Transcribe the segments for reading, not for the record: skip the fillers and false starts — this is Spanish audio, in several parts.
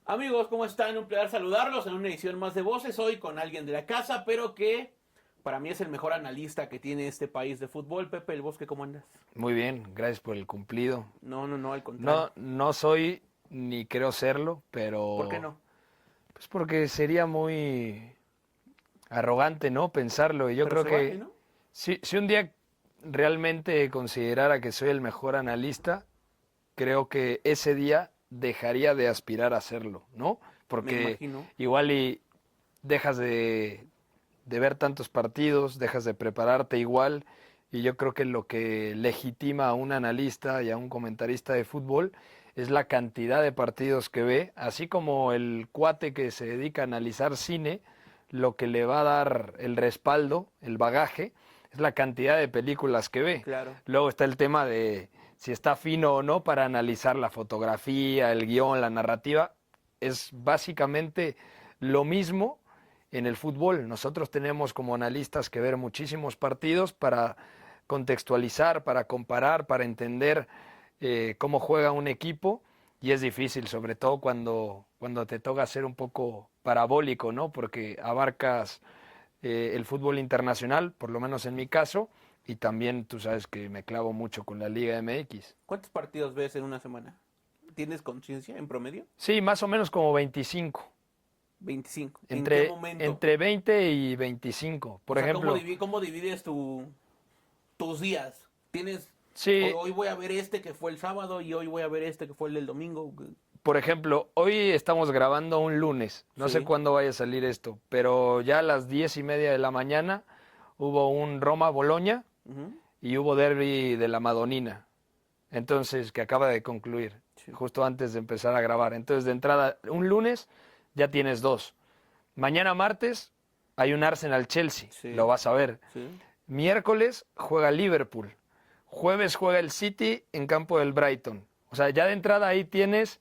Amigos, ¿cómo están? Un placer saludarlos en una edición más de Voces. Hoy con alguien de la casa, pero que para mí es el mejor analista que tiene este país de fútbol. Pepe El Bosque, ¿cómo andas? Muy bien, gracias por el cumplido. No, al contrario. No soy ni creo serlo, ¿Por qué pero no? pues porque sería muy arrogante, ¿no? Pensarlo. Y yo Pero creo se vale, que ¿no? si un día realmente considerara que soy el mejor analista, creo que ese día dejaría de aspirar a serlo, ¿no? Me Porque imagino. igual y dejas de ver tantos partidos, dejas de prepararte igual, y yo creo que lo que legitima a un analista y a un comentarista de fútbol es la cantidad de partidos que ve, así como el cuate que se dedica a analizar cine, lo que le va a dar el respaldo, el bagaje, es la cantidad de películas que ve. Claro. Luego está el tema de si está fino o no para analizar la fotografía, el guión, la narrativa. Es básicamente lo mismo en el fútbol. Nosotros tenemos como analistas que ver muchísimos partidos para contextualizar, para comparar, para entender cómo juega un equipo, y es difícil, sobre todo cuando te toca ser un poco parabólico, ¿no? Porque abarcas el fútbol internacional, por lo menos en mi caso, y también tú sabes que me clavo mucho con la Liga MX. ¿Cuántos partidos ves en una semana? ¿Tienes conciencia en promedio? Sí, más o menos como 25. 25. ¿En qué Entre, momento? entre 20 y 25. O Por sea, ¿cómo, ejemplo, cómo divides tus días? ¿Tienes... sí, Hoy voy a ver este que fue el sábado y hoy voy a ver este que fue el del domingo? por ejemplo, hoy estamos grabando un lunes, no sé Sí. cuándo vaya a salir esto, pero ya a las 10:30 de la mañana hubo un Roma-Boloña Ujú. y hubo derbi de la Madonina, entonces, que acaba de concluir, Sí. justo antes de empezar a grabar. Entonces, de entrada, un lunes ya tienes dos. Mañana martes hay un Arsenal-Chelsea, lo Sí, vas a ver. sí. Miércoles juega Liverpool. Jueves juega el City en campo del Brighton. O sea, ya de entrada ahí tienes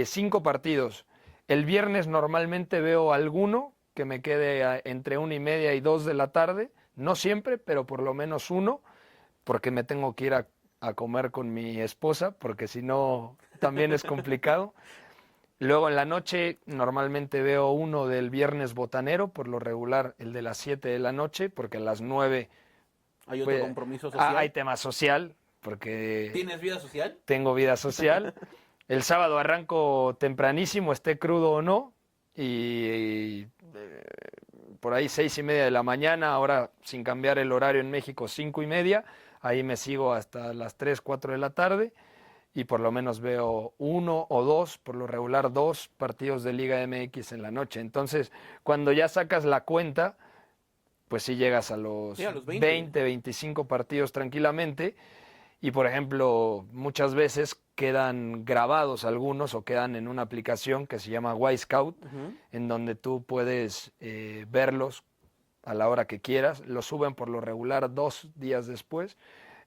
5 partidos. El viernes normalmente veo alguno que me quede entre 1:30 y 2 de la tarde. No siempre, pero por lo menos uno, porque me tengo que ir a comer con mi esposa, porque si no también es complicado. Luego en la noche normalmente veo uno del viernes botanero, por lo regular el de las 7 de la noche, porque a las 9 ¿Hay otro pues, compromiso hay social? tema social, porque ¿Tienes vida social? tengo vida social. El sábado arranco tempranísimo, esté crudo o no, y por ahí 6:30 de la mañana, ahora sin cambiar el horario en México, 5:30, ahí me sigo hasta las 3, 4 de la tarde, y por lo menos veo uno o dos, por lo regular 2 partidos de Liga MX en la noche. Entonces, cuando ya sacas la cuenta, pues sí llegas a Sí, los a los 20. 20, 25 partidos tranquilamente. Y por ejemplo, muchas veces quedan grabados algunos o quedan en una aplicación que se llama Scout, Ujú. en donde tú puedes verlos a la hora que quieras. Los suben por lo regular 2 días después.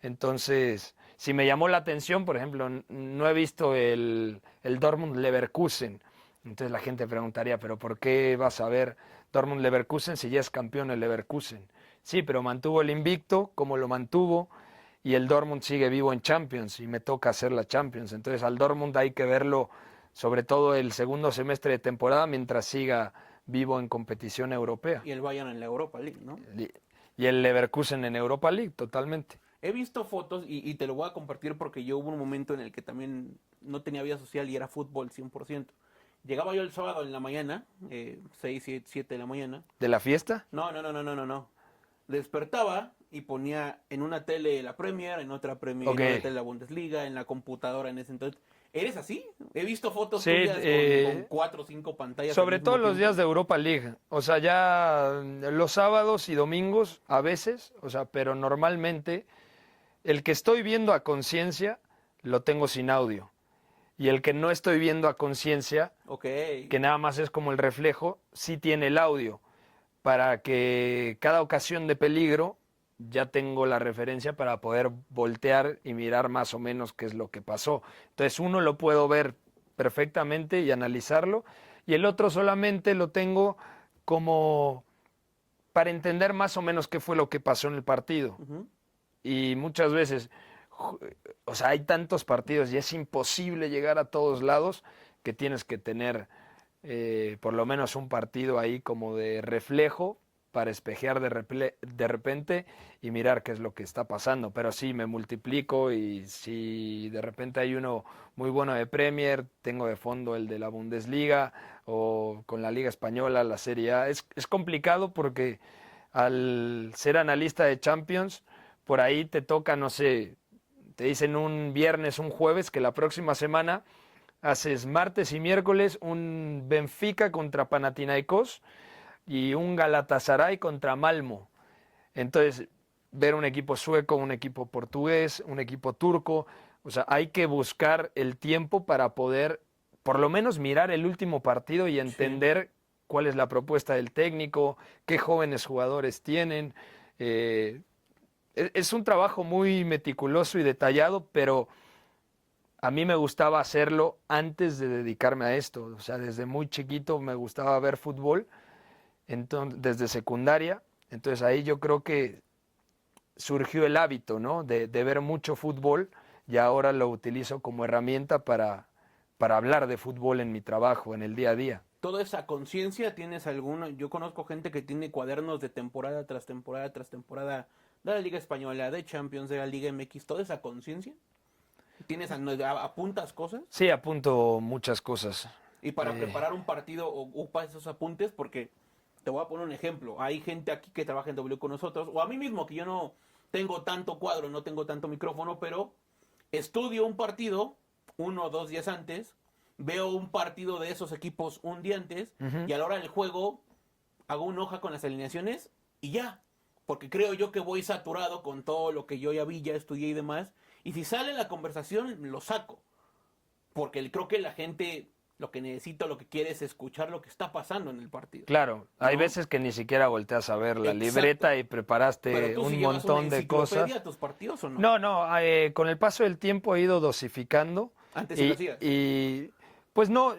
Entonces, si me llamó la atención, por ejemplo, no he visto el Dortmund Leverkusen. Entonces la gente preguntaría, ¿pero por qué vas a ver Dortmund Leverkusen si ya es campeón el Leverkusen? Sí, pero mantuvo el invicto, como lo mantuvo, y el Dortmund sigue vivo en Champions y me toca hacer la Champions. Entonces al Dortmund hay que verlo sobre todo el segundo semestre de temporada mientras siga vivo en competición europea. Y el Bayern en la Europa League, ¿no? Y el Leverkusen en Europa League, totalmente. He visto fotos y te lo voy a compartir porque yo hubo un momento en el que también no tenía vida social y era fútbol 100%. Llegaba yo el sábado en la mañana, 6, 7 de la mañana. ¿De la fiesta? No. Despertaba y ponía en una tele la Premier, en otra Premier, Ok. en otra tele la Bundesliga, en la computadora en ese entonces. ¿Eres así? He visto fotos Sí, tuyas con 4 o 5 pantallas al sobre todo mismo los días tiempo. de Europa League. O sea, ya los sábados y domingos a veces, o sea, pero normalmente el que estoy viendo a conciencia lo tengo sin audio. Y el que no estoy viendo a conciencia, Ok. que nada más es como el reflejo, sí tiene el audio, para que cada ocasión de peligro ya tengo la referencia para poder voltear y mirar más o menos qué es lo que pasó. Entonces uno lo puedo ver perfectamente y analizarlo, y el otro solamente lo tengo como para entender más o menos qué fue lo que pasó en el partido. Ujú. Y muchas veces, o sea, hay tantos partidos y es imposible llegar a todos lados, que tienes que tener por lo menos un partido ahí como de reflejo para espejear de repente y mirar qué es lo que está pasando. Pero sí, me multiplico y si de repente hay uno muy bueno de Premier, tengo de fondo el de la Bundesliga o con la Liga Española, la Serie A. Es complicado porque al ser analista de Champions, por ahí te toca, no sé, te dicen un viernes, un jueves, que la próxima semana haces martes y miércoles un Benfica contra Panathinaikos y un Galatasaray contra Malmo. Entonces, ver un equipo sueco, un equipo portugués, un equipo turco, o sea, hay que buscar el tiempo para poder por lo menos mirar el último partido y entender cuál es la propuesta del técnico, qué jóvenes jugadores tienen. Es un trabajo muy meticuloso y detallado, pero a mí me gustaba hacerlo antes de dedicarme a esto. O sea, desde muy chiquito me gustaba ver fútbol, entonces, desde secundaria. Entonces ahí yo creo que surgió el hábito, ¿no? De ver mucho fútbol y ahora lo utilizo como herramienta para hablar de fútbol en mi trabajo, en el día a día. Toda esa conciencia tienes alguno. Yo conozco gente que tiene cuadernos de temporada tras temporada tras temporada de la Liga Española, de Champions, de la Liga MX, toda esa conciencia. ¿Tienes apuntas cosas? Sí, apunto muchas cosas. Y para preparar un partido ocupa esos apuntes porque te voy a poner un ejemplo. Hay gente aquí que trabaja en W con nosotros, o a mí mismo que yo no tengo tanto cuadro, no tengo tanto micrófono, pero estudio un partido 1 o 2 días antes, veo un partido de esos equipos un día antes y a la hora del juego hago una hoja con las alineaciones y ya. Porque creo yo que voy saturado con todo lo que yo ya vi, ya estudié y demás. Y si sale la conversación, lo saco. Porque creo que la gente lo que necesita, lo que quiere es escuchar lo que está pasando en el partido. Claro, hay ¿no? veces que ni siquiera volteas a ver la Exacto. libreta y preparaste Pero tú un sí llevas una montón de cosas. enciclopedia a tus partidos o no? No, no, con el paso del tiempo he ido dosificando Antes sí lo hacías. y pues no,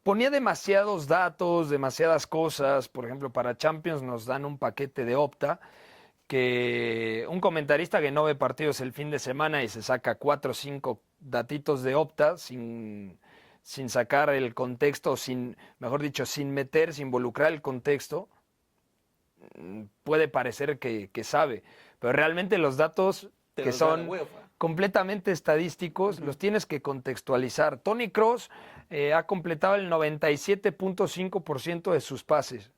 ponía demasiados datos, demasiadas cosas. Por ejemplo, para Champions nos dan un paquete de Opta que un comentarista que no ve partidos el fin de semana y se saca 4 o 5 datitos de Opta sin sacar el contexto, mejor dicho, sin meter, sin involucrar el contexto, puede parecer que sabe, pero realmente los datos Te que los da la son UEFA. completamente estadísticos los tienes que contextualizar. Toni Kroos ha completado el 97.5% de sus pases.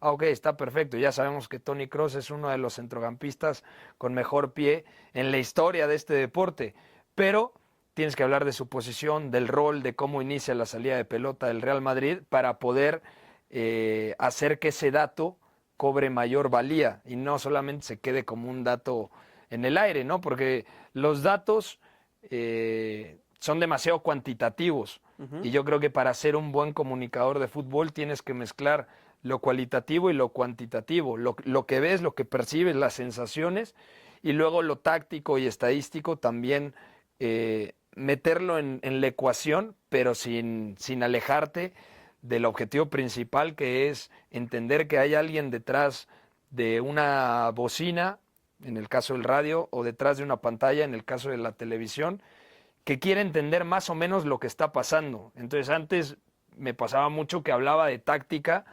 Ok, está perfecto. Ya sabemos que Toni Kroos es uno de los centrocampistas con mejor pie en la historia de este deporte, pero tienes que hablar de su posición, del rol, de cómo inicia la salida de pelota del Real Madrid para poder hacer que ese dato cobre mayor valía y no solamente se quede como un dato en el aire, ¿no? Porque los datos son demasiado cuantitativos y yo creo que para ser un buen comunicador de fútbol tienes que mezclar lo cualitativo y lo cuantitativo, lo que ves, lo que percibes, las sensaciones y luego lo táctico y estadístico también meterlo en la ecuación, pero sin alejarte del objetivo principal, que es entender que hay alguien detrás de una bocina, en el caso del radio, o detrás de una pantalla, en el caso de la televisión, que quiere entender más o menos lo que está pasando. Entonces antes me pasaba mucho que hablaba de táctica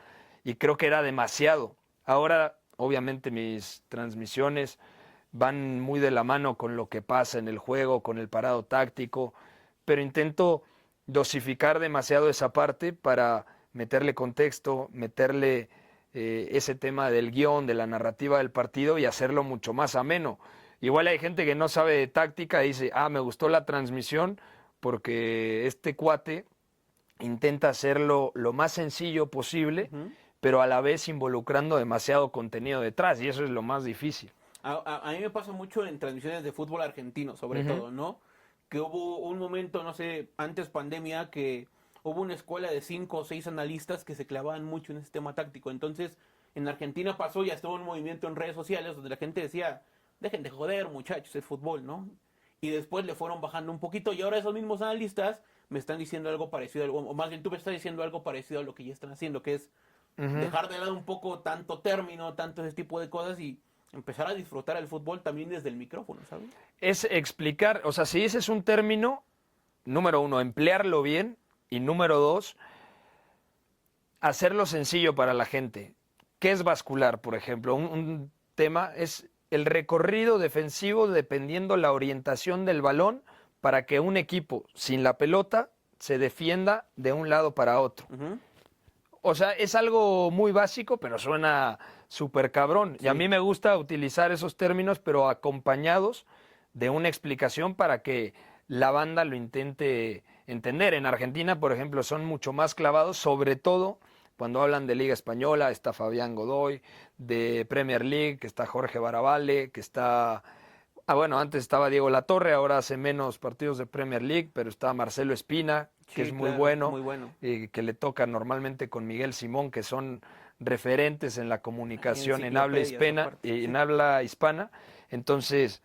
y creo que era demasiado. Ahora, obviamente, mis transmisiones van muy de la mano con lo que pasa en el juego, con el parado táctico, pero intento dosificar demasiado esa parte para meterle contexto, meterle ese tema del guión, de la narrativa del partido y hacerlo mucho más ameno. Igual hay gente que no sabe de táctica y dice, me gustó la transmisión porque este cuate intenta hacerlo lo más sencillo posible, pero a la vez involucrando demasiado contenido detrás, y eso es lo más difícil. A mí me pasa mucho en transmisiones de fútbol argentino, sobre todo, ¿no? Que hubo un momento, no sé, antes pandemia, que hubo una escuela de 5 o 6 analistas que se clavaban mucho en ese tema táctico. Entonces, en Argentina pasó y estuvo un movimiento en redes sociales donde la gente decía, dejen de joder, muchachos, es fútbol, ¿no? Y después le fueron bajando un poquito y ahora esos mismos analistas me están diciendo algo parecido, o más bien tú me estás diciendo algo parecido a lo que ya están haciendo, que es dejar de lado un poco tanto término, tanto ese tipo de cosas y empezar a disfrutar el fútbol también desde el micrófono, ¿sabes? Es explicar, o sea, si ese es un término, número uno, emplearlo bien, Y número 2, hacerlo sencillo para la gente. ¿Qué es bascular, por ejemplo? Un tema es el recorrido defensivo dependiendo la orientación del balón para que un equipo sin la pelota se defienda de un lado para otro. Ujú. O sea, es algo muy básico, pero suena súper cabrón. Y a Sí. mí me gusta utilizar esos términos, pero acompañados de una explicación para que la banda lo intente entender. En Argentina, por ejemplo, son mucho más clavados, sobre todo cuando hablan de Liga Española, está Fabián Godoy, de Premier League, que está Jorge Baravale, que está... Ah, bueno, antes estaba Diego Latorre, ahora hace menos partidos de Premier League, pero está Marcelo Espina, que Sí, es muy claro, bueno, muy bueno. que le toca normalmente con Miguel Simón, que son referentes en la comunicación Enciclopedias aparte, en sí. habla hispana. Entonces,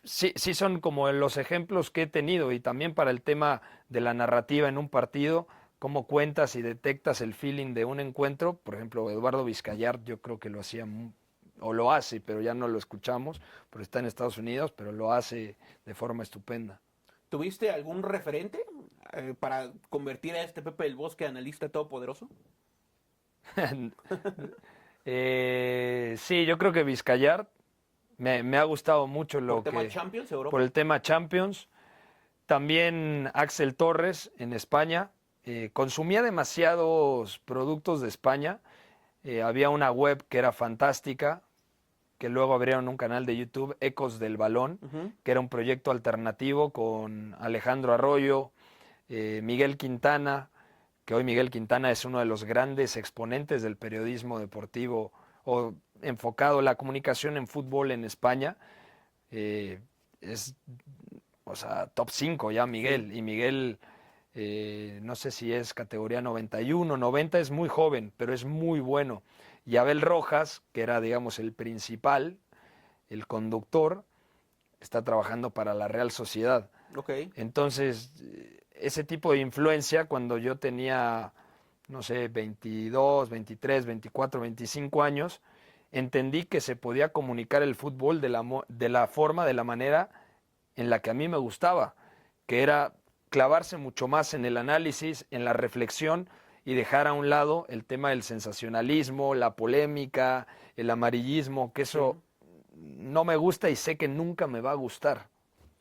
sí, sí son como los ejemplos que he tenido y también para el tema de la narrativa en un partido, cómo cuentas y detectas el feeling de un encuentro. Por ejemplo, Eduardo Vizcayart yo creo que lo hacía o lo hace, pero ya no lo escuchamos, pero está en Estados Unidos, pero lo hace de forma estupenda. ¿Tuviste algún referente para convertir a este Pepe del Bosque analista todopoderoso? Sí, yo creo que Vizcayart me ha gustado mucho Por lo tema que, Champions, por Europa. el tema Champions. También Axel Torres en España. Consumía demasiados productos de España. Había una web que era fantástica, que luego abrieron un canal de YouTube, Ecos del Balón, Ujú. que era un proyecto alternativo con Alejandro Arroyo, Miguel Quintana, que hoy Miguel Quintana es uno de los grandes exponentes del periodismo deportivo o enfocado la comunicación en fútbol en España. Eh, es, o sea, top 5 ya Sí. Miguel. Y Miguel, no sé si es categoría 91, 90, es muy joven, pero es muy bueno. Y Abel Rojas, que era, digamos, el principal, el conductor, está trabajando para la Real Sociedad. Ok. Entonces, ese tipo de influencia, cuando yo tenía, no sé, 22, 23, 24, 25 años, entendí que se podía comunicar el fútbol de la forma, de la manera en la que a mí me gustaba, que era clavarse mucho más en el análisis, en la reflexión y dejar a un lado el tema del sensacionalismo, la polémica, el amarillismo, que Sí. eso no me gusta y sé que nunca me va a gustar.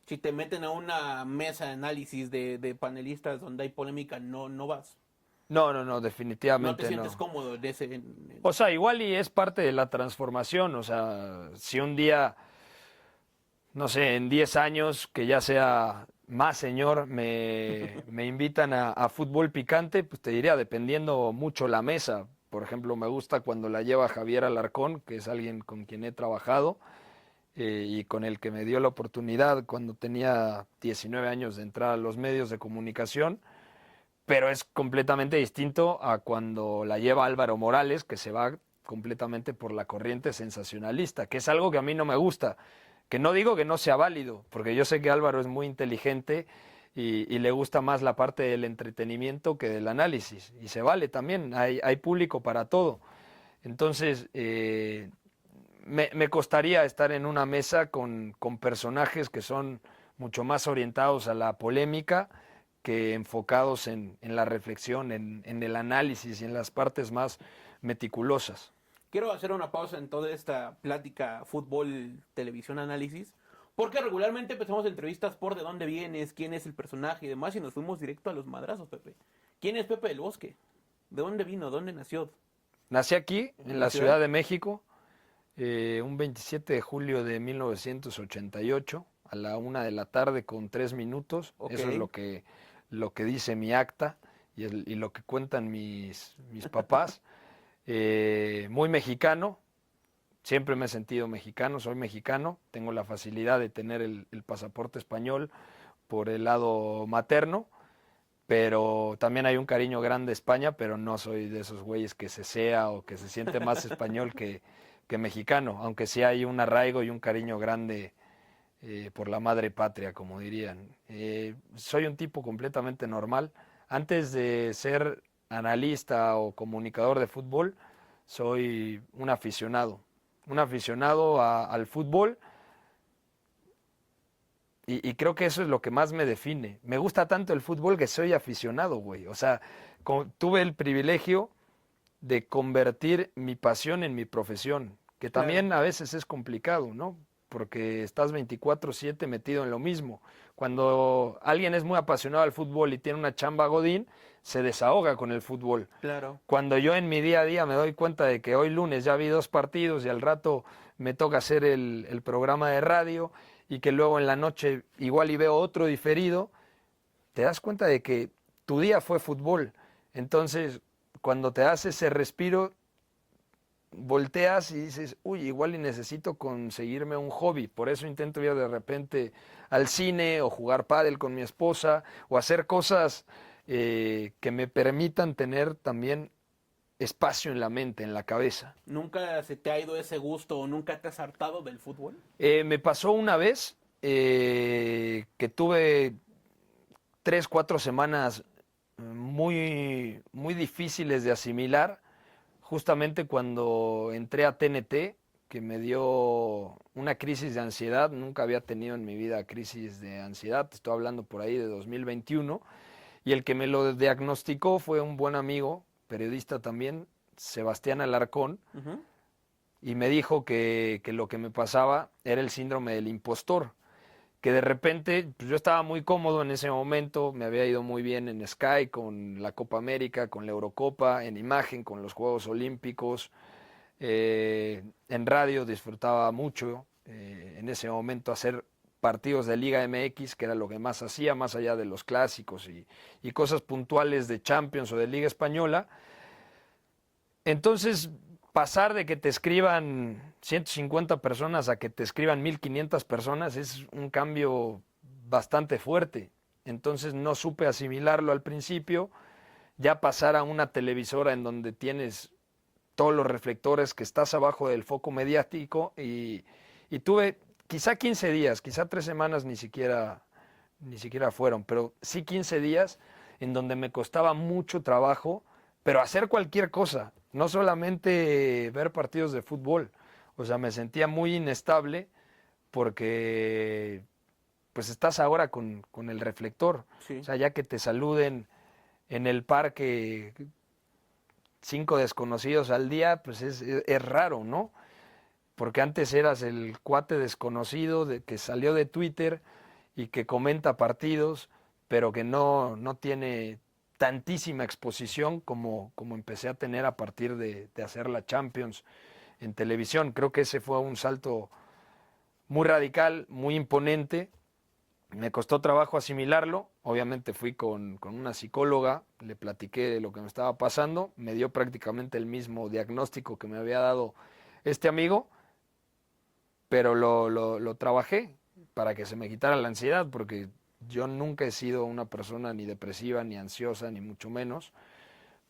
Si te meten a una mesa de análisis de panelistas donde hay polémica, no, no vas. No, no, no, No te definitivamente sientes no. cómodo en ese. O sea, igual y es parte de la transformación, o sea, si un día, no sé, en 10 años, que ya sea más señor, me invitan a fútbol picante, pues te diría, dependiendo mucho la mesa. Por ejemplo, me gusta cuando la lleva Javier Alarcón, que es alguien con quien he trabajado y con el que me dio la oportunidad cuando tenía 19 años de entrar a los medios de comunicación, pero es completamente distinto a cuando la lleva Álvaro Morales, que se va completamente por la corriente sensacionalista, que es algo que a mí no me gusta, que no digo que no sea válido, porque yo sé que Álvaro es muy inteligente y le gusta más la parte del entretenimiento que del análisis, y se vale también, hay público para todo. Entonces, me costaría estar en una mesa con personajes que son mucho más orientados a la polémica que enfocados en la reflexión, en el análisis y en las partes más meticulosas. Quiero hacer una pausa en toda esta plática fútbol, televisión, análisis, porque regularmente empezamos entrevistas por de dónde vienes, quién es el personaje y demás, y nos fuimos directo a los madrazos, Pepe. ¿Quién es Pepe del Bosque? ¿De dónde vino? ¿Dónde nació? Nací aquí, ¿En en la la ciudad? Ciudad de México, un 27 de julio de 1988, a la 1 de la tarde con 3 minutos. Ok. Eso es lo que dice mi acta y lo que cuentan mis papás. Muy mexicano, siempre me he sentido mexicano, soy mexicano, tengo la facilidad de tener el pasaporte español por el lado materno, pero también hay un cariño grande a España, pero no soy de esos güeyes que se sea o que se siente más español que mexicano, aunque sí hay un arraigo y un cariño grande por la madre patria, como dirían. Soy un tipo completamente normal. Antes de ser analista o comunicador de fútbol, soy un aficionado al fútbol y creo que eso es lo que más me define. Me gusta tanto el fútbol que soy aficionado, güey. O sea, tuve el privilegio de convertir mi pasión en mi profesión, que Claro. también a veces es complicado, ¿no? Porque estás 24/7 metido en lo mismo. Cuando alguien es muy apasionado al fútbol y tiene una chamba godín, se desahoga con el fútbol. Claro. Cuando yo en mi día a día me doy cuenta de que hoy lunes ya vi 2 partidos y al rato me toca hacer el programa de radio y que luego en la noche igual y veo otro diferido, te das cuenta de que tu día fue fútbol. Entonces, cuando te das ese respiro, volteas y dices, uy, igual y necesito conseguirme un hobby. Por eso intento ir de repente al cine o jugar pádel con mi esposa o hacer cosas que me permitan tener también espacio en la mente, en la cabeza. ¿Nunca se te ha ido ese gusto o nunca te has hartado del fútbol? Me pasó una vez que tuve 3, 4 semanas muy difíciles de asimilar, justamente cuando entré a TNT, que me dio una crisis de ansiedad. Nunca había tenido en mi vida crisis de ansiedad, estoy hablando por ahí de 2021, y el que me lo diagnosticó fue un buen amigo, periodista también, Sebastián Alarcón, Ujú. y me dijo que lo que me pasaba era el síndrome del impostor, que de repente pues yo estaba muy cómodo en ese momento, me había ido muy bien en Sky, con la Copa América, con la Eurocopa, en imagen, con los Juegos Olímpicos, en radio disfrutaba mucho en ese momento hacer partidos de Liga MX, que era lo que más hacía, más allá de los clásicos y cosas puntuales de Champions o de Liga Española. Entonces, pasar de que te escriban 150 personas a que te escriban 1500 personas es un cambio bastante fuerte. Entonces no supe asimilarlo al principio. Ya pasar a una televisora en donde tienes todos los reflectores, que estás abajo del foco mediático, y tuve quizá 15 días, quizá 3 semanas ni siquiera fueron, pero sí 15 días en donde me costaba mucho trabajo, pero hacer cualquier cosa, no solamente ver partidos de fútbol. O sea, me sentía muy inestable porque pues estás ahora con el reflector. O Sí. sea, ya que te saluden en el parque 5 desconocidos al día, pues es raro, ¿no? Porque antes eras el cuate desconocido que salió de Twitter y que comenta partidos, pero que no tiene tantísima exposición como empecé a tener a partir de hacer la Champions en televisión. Creo que ese fue un salto muy radical, muy imponente. Me costó trabajo asimilarlo. Obviamente fui con una psicóloga, le platiqué de lo que me estaba pasando, me dio prácticamente el mismo diagnóstico que me había dado este amigo, pero lo trabajé para que se me quitara la ansiedad, porque yo nunca he sido una persona ni depresiva, ni ansiosa, ni mucho menos,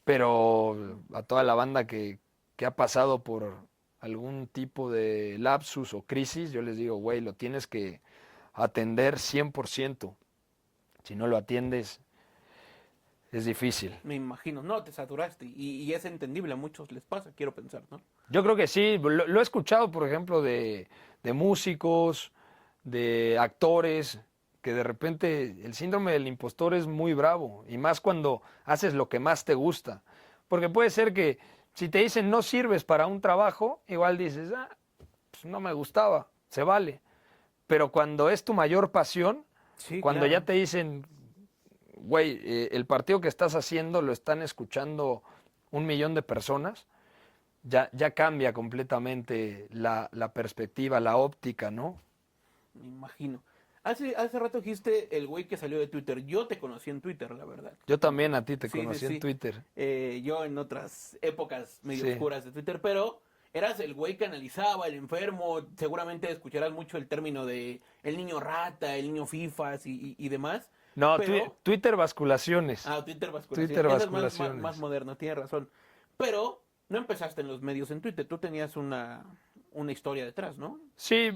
pero a toda la banda que ha pasado por algún tipo de lapsus o crisis, yo les digo, güey, lo tienes que atender 100%. Si no lo atiendes, es difícil. Me imagino. No, te saturaste. Y es entendible, a muchos les pasa, quiero pensar, ¿no? Yo creo que sí, lo he escuchado, por ejemplo, de músicos, de actores, que de repente el síndrome del impostor es muy bravo, y más cuando haces lo que más te gusta. Porque puede ser que si te dicen no sirves para un trabajo, igual dices, pues no me gustaba, se vale. Pero cuando es tu mayor pasión, Sí, cuando ya claro. te dicen, güey, el partido que estás haciendo lo están escuchando 1 millón de personas, ya cambia completamente la perspectiva, la óptica, ¿no? Me imagino. Hace rato dijiste el güey que salió de Twitter. Yo te conocí en Twitter, la verdad. Yo también a ti te Sí, sí, conocí en sí. Twitter. Yo en otras épocas medio Sí. oscuras de Twitter, pero eras el güey que analizaba, el enfermo. Seguramente escucharás mucho el término de el niño rata, el niño fifas y demás. No, Pero, Twitter basculaciones. Twitter basculación. Twitter Eso es más basculaciones. moderno, tienes razón. Pero no empezaste en los medios en Twitter. Tú tenías una historia detrás, ¿no? Sí,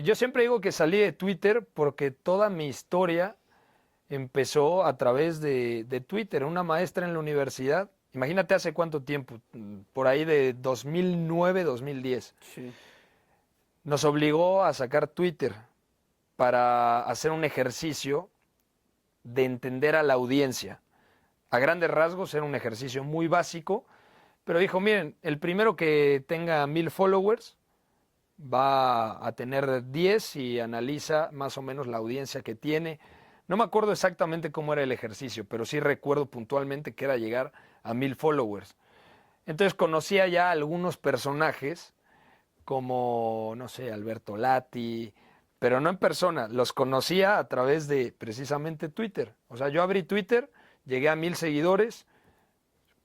yo siempre digo que salí de Twitter porque toda mi historia empezó a través de Twitter. Una maestra en la universidad, imagínate hace cuánto tiempo, por ahí de 2009, 2010, Sí. nos obligó a sacar Twitter para hacer un ejercicio de entender a la audiencia. A grandes rasgos era un ejercicio muy básico, pero dijo, miren, el primero que tenga 1000 followers va a tener 10 y analiza más o menos la audiencia que tiene. No me acuerdo exactamente cómo era el ejercicio, pero sí recuerdo puntualmente que era llegar a 1000 followers. Entonces conocía ya algunos personajes como, no sé, Alberto Lati, pero no en persona, los conocía a través de precisamente Twitter. O sea, yo abrí Twitter, llegué a 1000 seguidores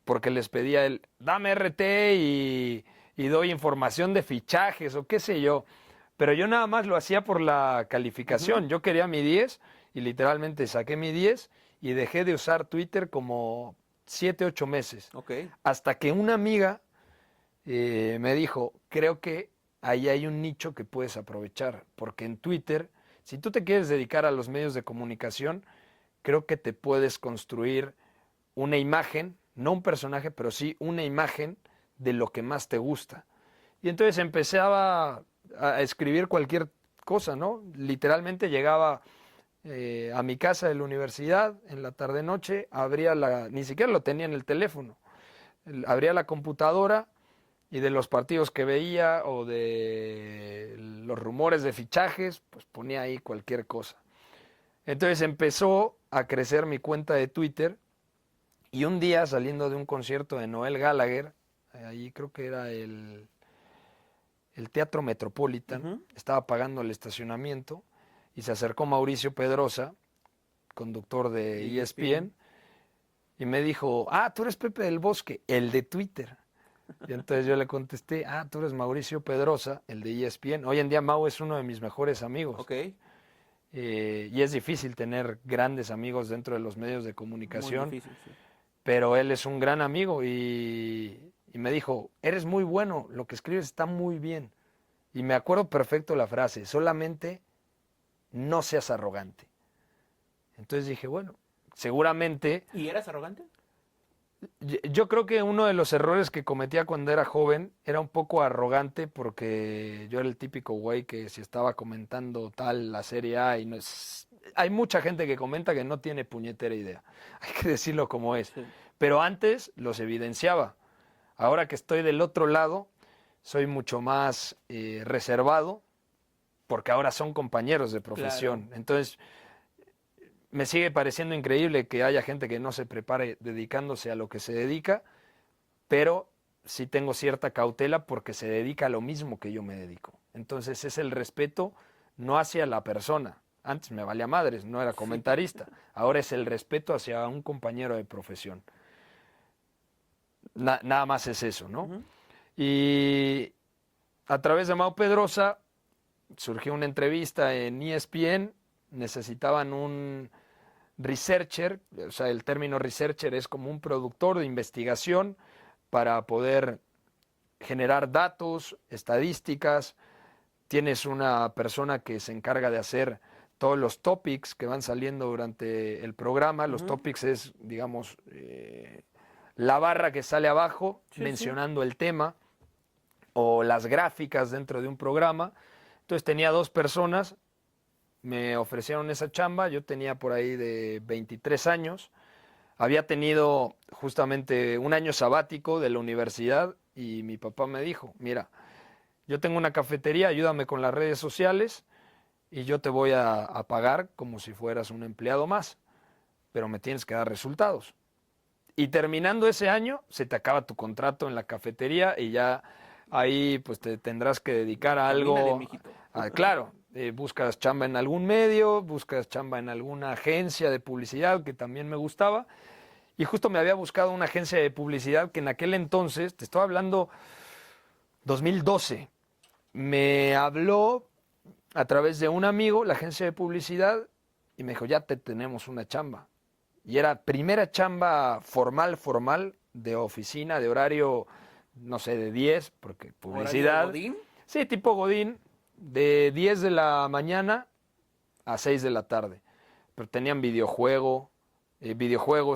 porque les pedía el, dame RT y doy información de fichajes o qué sé yo. Pero yo nada más lo hacía por la calificación. Yo quería mi 10 y literalmente saqué mi 10 y dejé de usar Twitter como 7, 8 meses. Ok. Hasta que una amiga me dijo, creo que ahí hay un nicho que puedes aprovechar, porque en Twitter, si tú te quieres dedicar a los medios de comunicación, creo que te puedes construir una imagen, no un personaje, pero sí una imagen de lo que más te gusta. Y entonces empezaba a escribir cualquier cosa, ¿no? Literalmente llegaba a mi casa de la universidad en la tarde-noche, ni siquiera lo tenía en el teléfono, abría la computadora y de los partidos que veía o de los rumores de fichajes, pues ponía ahí cualquier cosa. Entonces empezó a crecer mi cuenta de Twitter y un día saliendo de un concierto de Noel Gallagher, ahí creo que era el Teatro Metropolitan, estaba pagando el estacionamiento y se acercó Mauricio Pedrosa, conductor de ESPN, y me dijo, tú eres Pepe del Bosque, el de Twitter. Y entonces yo le contesté, tú eres Mauricio Pedrosa, el de ESPN. Hoy en día Mau es uno de mis mejores amigos. Ok. Y es difícil tener grandes amigos dentro de los medios de comunicación, Muy difícil, sí. pero él es un gran amigo y me dijo, eres muy bueno, lo que escribes está muy bien. Y me acuerdo perfecto la frase, solamente no seas arrogante. Entonces dije, bueno, seguramente... ¿Y eras arrogante? Yo creo que uno de los errores que cometía cuando era joven era un poco arrogante porque yo era el típico güey que si estaba comentando tal la Serie A y no es... Hay mucha gente que comenta que no tiene puñetera idea, hay que decirlo como es. Sí. Pero antes los evidenciaba. Ahora que estoy del otro lado, soy mucho más reservado porque ahora son compañeros de profesión. Claro. Entonces... Me sigue pareciendo increíble que haya gente que no se prepare dedicándose a lo que se dedica, pero sí tengo cierta cautela porque se dedica a lo mismo que yo me dedico. Entonces es el respeto no hacia la persona. Antes me valía madres, no era comentarista. Ahora es el respeto hacia un compañero de profesión. Nada más es eso, ¿no? Y a través de Mau Pedrosa surgió una entrevista en ESPN. Necesitaban un researcher, o sea, el término researcher es como un productor de investigación para poder generar datos, estadísticas. Tienes una persona que se encarga de hacer todos los topics que van saliendo durante el programa. Los topics es, digamos, la barra que sale abajo mencionando el tema o las gráficas dentro de un programa. Entonces tenía 2 personas. Me ofrecieron esa chamba, yo tenía por ahí de 23 años, había tenido justamente un año sabático de la universidad y mi papá me dijo, mira, yo tengo una cafetería, ayúdame con las redes sociales y yo te voy a pagar como si fueras un empleado más, pero me tienes que dar resultados. Y terminando ese año, se te acaba tu contrato en la cafetería y ya ahí pues te tendrás que dedicar a algo. Claro, buscas chamba en algún medio, buscas chamba en alguna agencia de publicidad que también me gustaba. Y justo me había buscado una agencia de publicidad que en aquel entonces, te estoy hablando 2012, me habló a través de un amigo, la agencia de publicidad, y me dijo, ya te tenemos una chamba. Y era primera chamba formal, de oficina, de horario, no sé, de 10, porque publicidad. ¿Horario Godín? Sí, tipo Godín, de 10 de la mañana a 6 de la tarde. Pero tenían videojuegos,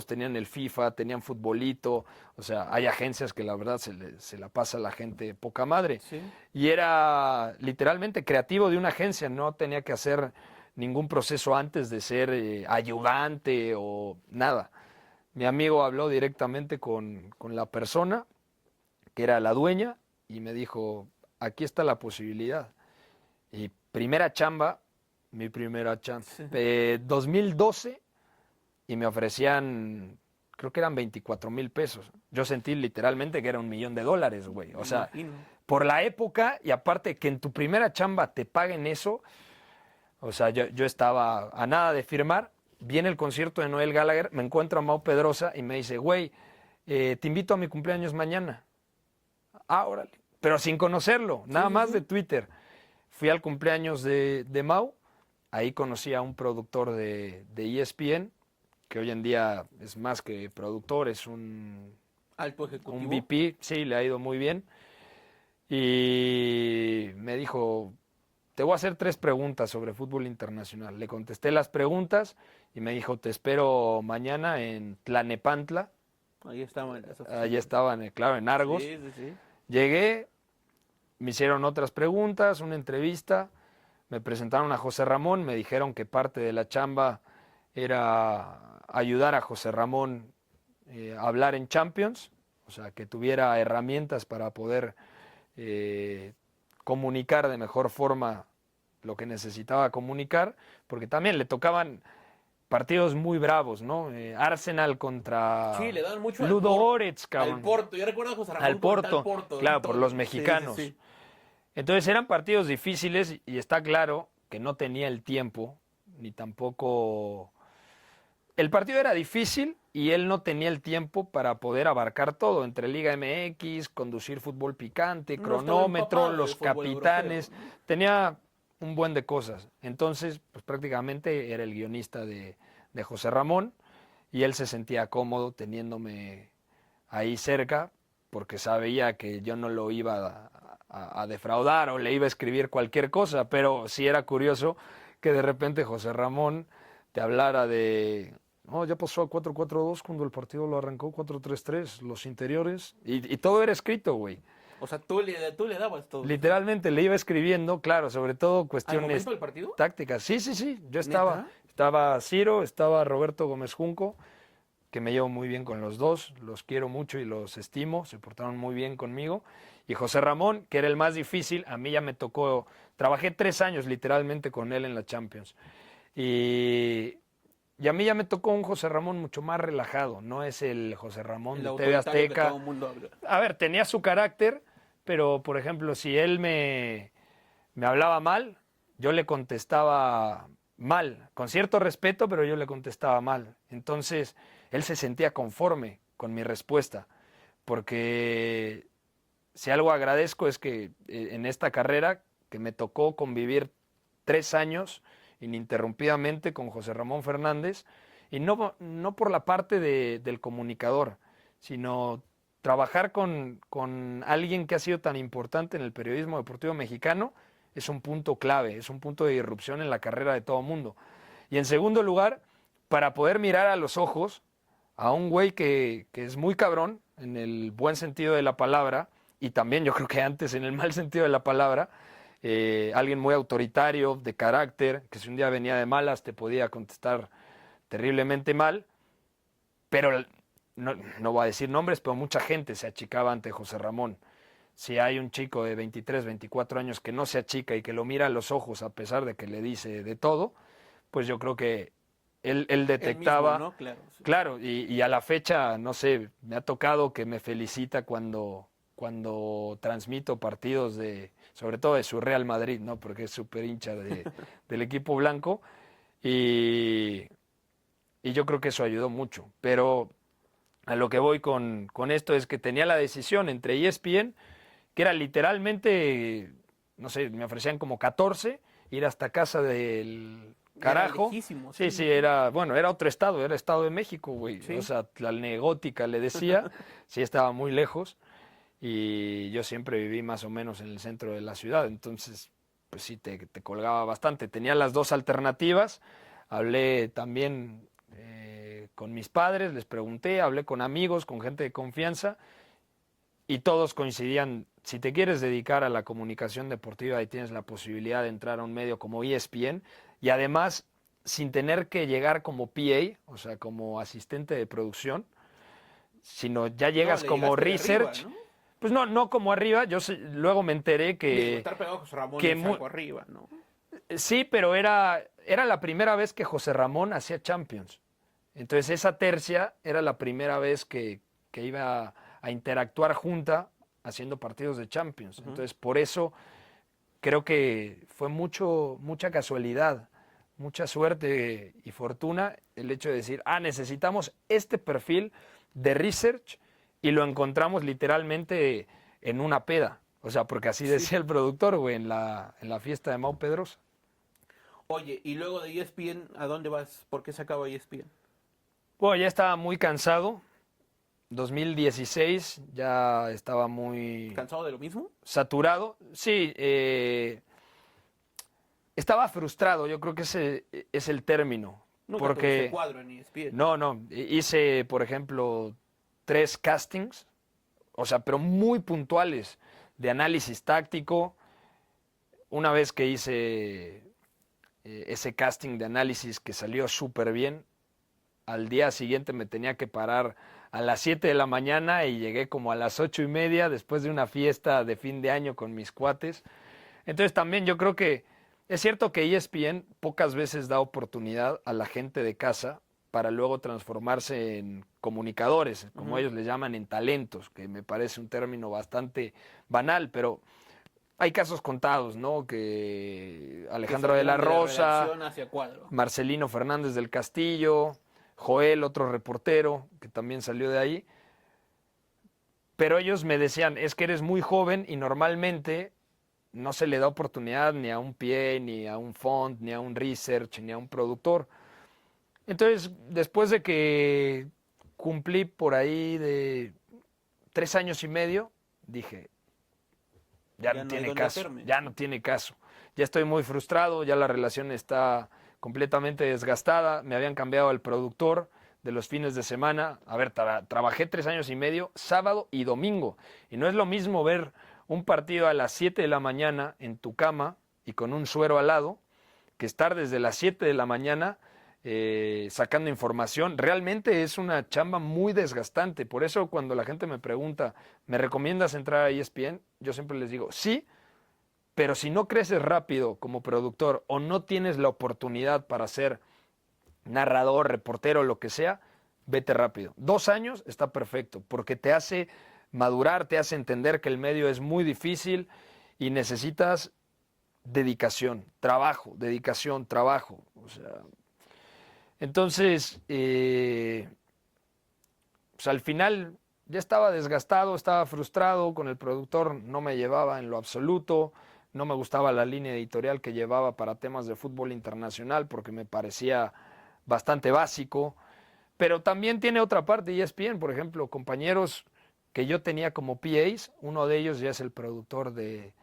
tenían el FIFA, tenían futbolito. O sea, hay agencias que la verdad se la pasa a la gente poca madre. Sí. Y era literalmente creativo de una agencia, no tenía que hacer ningún proceso antes de ser ayudante o nada. Mi amigo habló directamente con la persona que era la dueña y me dijo, aquí está la posibilidad. Y primera chamba, mi primera chamba, 2012, y me ofrecían, creo que eran 24,000 pesos. Yo sentí literalmente que era $1,000,000, güey. O sea, por la época y aparte que en tu primera chamba te paguen eso, o sea, yo estaba a nada de firmar. Viene el concierto de Noel Gallagher, me encuentro a Mau Pedrosa y me dice, güey, te invito a mi cumpleaños mañana. Ah, órale. Pero sin conocerlo, nada más de Twitter. Fui al cumpleaños de Mau, ahí conocí a un productor de ESPN, que hoy en día es más que productor, es un alto ejecutivo. Un VP, sí, le ha ido muy bien. Y me dijo, te voy a hacer 3 preguntas sobre fútbol internacional. Le contesté las preguntas y me dijo, te espero mañana en Tlanepantla. Ahí estaban. Ahí estaban, claro, en Argos. Sí, sí, sí. Llegué, me hicieron otras preguntas, una entrevista, me presentaron a José Ramón, me dijeron que parte de la chamba era ayudar a José Ramón a hablar en Champions, o sea, que tuviera herramientas para poder comunicar de mejor forma lo que necesitaba comunicar, porque también le tocaban partidos muy bravos, ¿no? Arsenal contra sí, le daban mucho Ludo Orets, cabrón. Al Porto, yo recuerdo a José Ramón al Porto, Porto, claro, por los mexicanos. Sí, sí, sí. Entonces eran partidos difíciles y está claro que no tenía el tiempo, ni tampoco... El partido era difícil y él no tenía el tiempo para poder abarcar todo, entre Liga MX, conducir fútbol picante, No cronómetro, estaba los empapado de fútbol capitanes, europeo, ¿no? tenía un buen de cosas. Entonces, pues prácticamente era el guionista de José Ramón y él se sentía cómodo teniéndome ahí cerca porque sabía que yo no lo iba a defraudar o le iba a escribir cualquier cosa, pero sí era curioso que de repente José Ramón te hablara de, no, ya pasó a 4-4-2 cuando el partido lo arrancó 4-3-3, los interiores, y todo era escrito, güey. O sea, tú le dabas todo. Literalmente le iba escribiendo, claro, sobre todo ¿Al cuestiones momento del partido? tácticas. Sí, sí, sí, yo ¿Neta? estaba Ciro, estaba Roberto Gómez Junco, que me llevo muy bien con los dos, los quiero mucho y los estimo, se portaron muy bien conmigo. Y José Ramón, que era el más difícil, a mí ya me tocó, trabajé 3 años literalmente con él en la Champions. Y a mí ya me tocó un José Ramón mucho más relajado, no es el José Ramón El de TV autoritario que Azteca. todo el mundo habla. A ver, tenía su carácter, pero por ejemplo, si él me hablaba mal, yo le contestaba mal, con cierto respeto, pero yo le contestaba mal. Entonces, él se sentía conforme con mi respuesta, porque si algo agradezco es que en esta carrera que me tocó convivir 3 años ininterrumpidamente con José Ramón Fernández, y no por la parte del comunicador, sino trabajar con alguien que ha sido tan importante en el periodismo deportivo mexicano es un punto clave, es un punto de irrupción en la carrera de todo mundo. Y en segundo lugar, para poder mirar a los ojos a un güey que es muy cabrón, en el buen sentido de la palabra, y también yo creo que antes en el mal sentido de la palabra, alguien muy autoritario, de carácter, que si un día venía de malas te podía contestar terriblemente mal, pero no voy a decir nombres, pero mucha gente se achicaba ante José Ramón. Si hay un chico de 23, 24 años que no se achica y que lo mira a los ojos a pesar de que le dice de todo, pues yo creo que él detectaba... mismo, ¿no? Claro, sí. Claro, y a la fecha, no sé, me ha tocado que me felicita cuando transmito partidos sobre todo de su Real Madrid, ¿no? Porque es súper hincha del equipo blanco y yo creo que eso ayudó mucho. Pero a lo que voy con esto es que tenía la decisión entre ESPN, que era literalmente, no sé, me ofrecían como 14, ir hasta casa del carajo. Era lejísimo, Sí, sí, era otro estado, era Estado de México, güey. Sí. O sea, Tlalnegótica le decía, sí estaba muy lejos. Y yo siempre viví más o menos en el centro de la ciudad, entonces, pues sí, te colgaba bastante. Tenía las 2 alternativas, hablé también con mis padres, les pregunté, hablé con amigos, con gente de confianza, y todos coincidían, si te quieres dedicar a la comunicación deportiva y tienes la posibilidad de entrar a un medio como ESPN, y además sin tener que llegar como PA, o sea, como asistente de producción, sino ya llegas le como llegaste de research. arriba, ¿no? Pues no como arriba, luego me enteré Digo, que, estar pegado a José Ramón que es algo arriba, ¿no? sí, pero era la primera vez que José Ramón hacía Champions. Entonces esa tercia era la primera vez que iba a interactuar junta haciendo partidos de Champions. Entonces por eso creo que fue mucha casualidad, mucha suerte y fortuna el hecho de decir, necesitamos este perfil de research y lo encontramos literalmente en una peda. O sea, porque así decía el productor, güey, en la fiesta de Mau Pedrosa. Oye, y luego de ESPN, ¿a dónde vas? ¿Por qué se acaba ESPN? Bueno, ya estaba muy cansado. 2016 ya estaba muy ¿Cansado de lo mismo? saturado. Sí, estaba frustrado, yo creo que ese es el término. Nunca tuviste Porque cuadro en ESPN. no, hice, por ejemplo, 3 castings, o sea, pero muy puntuales de análisis táctico. Una vez que hice ese casting de análisis que salió súper bien, al día siguiente me tenía que parar a las 7 de la mañana y llegué como a las 8:30 después de una fiesta de fin de año con mis cuates. Entonces también yo creo que es cierto que ESPN pocas veces da oportunidad a la gente de casa para luego transformarse en comunicadores, como ellos le llaman, en talentos, que me parece un término bastante banal, pero hay casos contados, ¿no? Que Alejandro de la Rosa, redacción hacia cuadro. Marcelino Fernández del Castillo, Joel, otro reportero, que también salió de ahí. Pero ellos me decían, es que eres muy joven y normalmente no se le da oportunidad ni a un PA, ni a un font, ni a un research, ni a un productor. Entonces, después de que cumplí por ahí de 3 años y medio, dije, ya no hay tiene dónde caso, hacerme. ya no tiene caso. Ya estoy muy frustrado, ya la relación está completamente desgastada, me habían cambiado el productor de los fines de semana. A ver, trabajé 3 años y medio, sábado y domingo. Y no es lo mismo ver un partido a las 7 de la mañana en tu cama y con un suero al lado, que estar desde las 7 de la mañana sacando información. Realmente es una chamba muy desgastante. Por eso cuando la gente me pregunta, ¿me recomiendas entrar a ESPN? Yo siempre les digo, sí, pero si no creces rápido como productor o no tienes la oportunidad para ser narrador, reportero, lo que sea, vete rápido. 2 años está perfecto, porque te hace madurar, te hace entender que el medio es muy difícil y necesitas dedicación, trabajo. O sea, entonces, pues al final ya estaba desgastado, estaba frustrado con el productor, no me llevaba en lo absoluto, no me gustaba la línea editorial que llevaba para temas de fútbol internacional porque me parecía bastante básico, pero también tiene otra parte, ESPN, por ejemplo, compañeros que yo tenía como PAs, uno de ellos ya es el productor de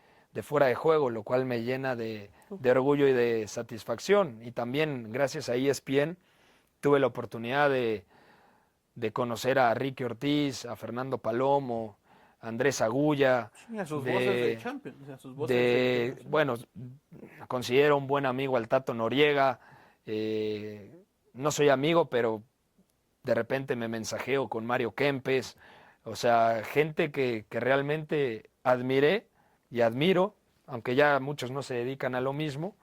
Fuera de Juego, lo cual me llena de orgullo y de satisfacción. Y también gracias a ESPN tuve la oportunidad de conocer a Ricky Ortiz, a Fernando Palomo, a Andrés Agulla. Sí, a sus voces de Champions, a sus voces de bueno, considero un buen amigo al Tato Noriega. No soy amigo, pero de repente me mensajeo con Mario Kempes. O sea, gente que realmente admiré y admiro, aunque ya muchos no se dedican a lo mismo,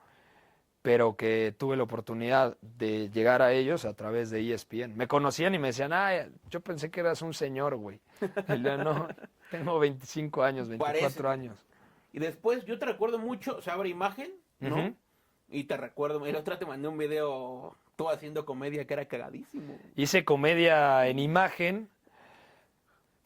pero que tuve la oportunidad de llegar a ellos a través de ESPN. Me conocían y me decían, yo pensé que eras un señor, güey. Y yo, no, tengo 25 años, 24 Parece. años. Y después yo te recuerdo mucho, se abre imagen, ¿no? Ujú. Y te recuerdo, el otro día te mandé un video tú haciendo comedia que era cagadísimo. Hice comedia en imagen,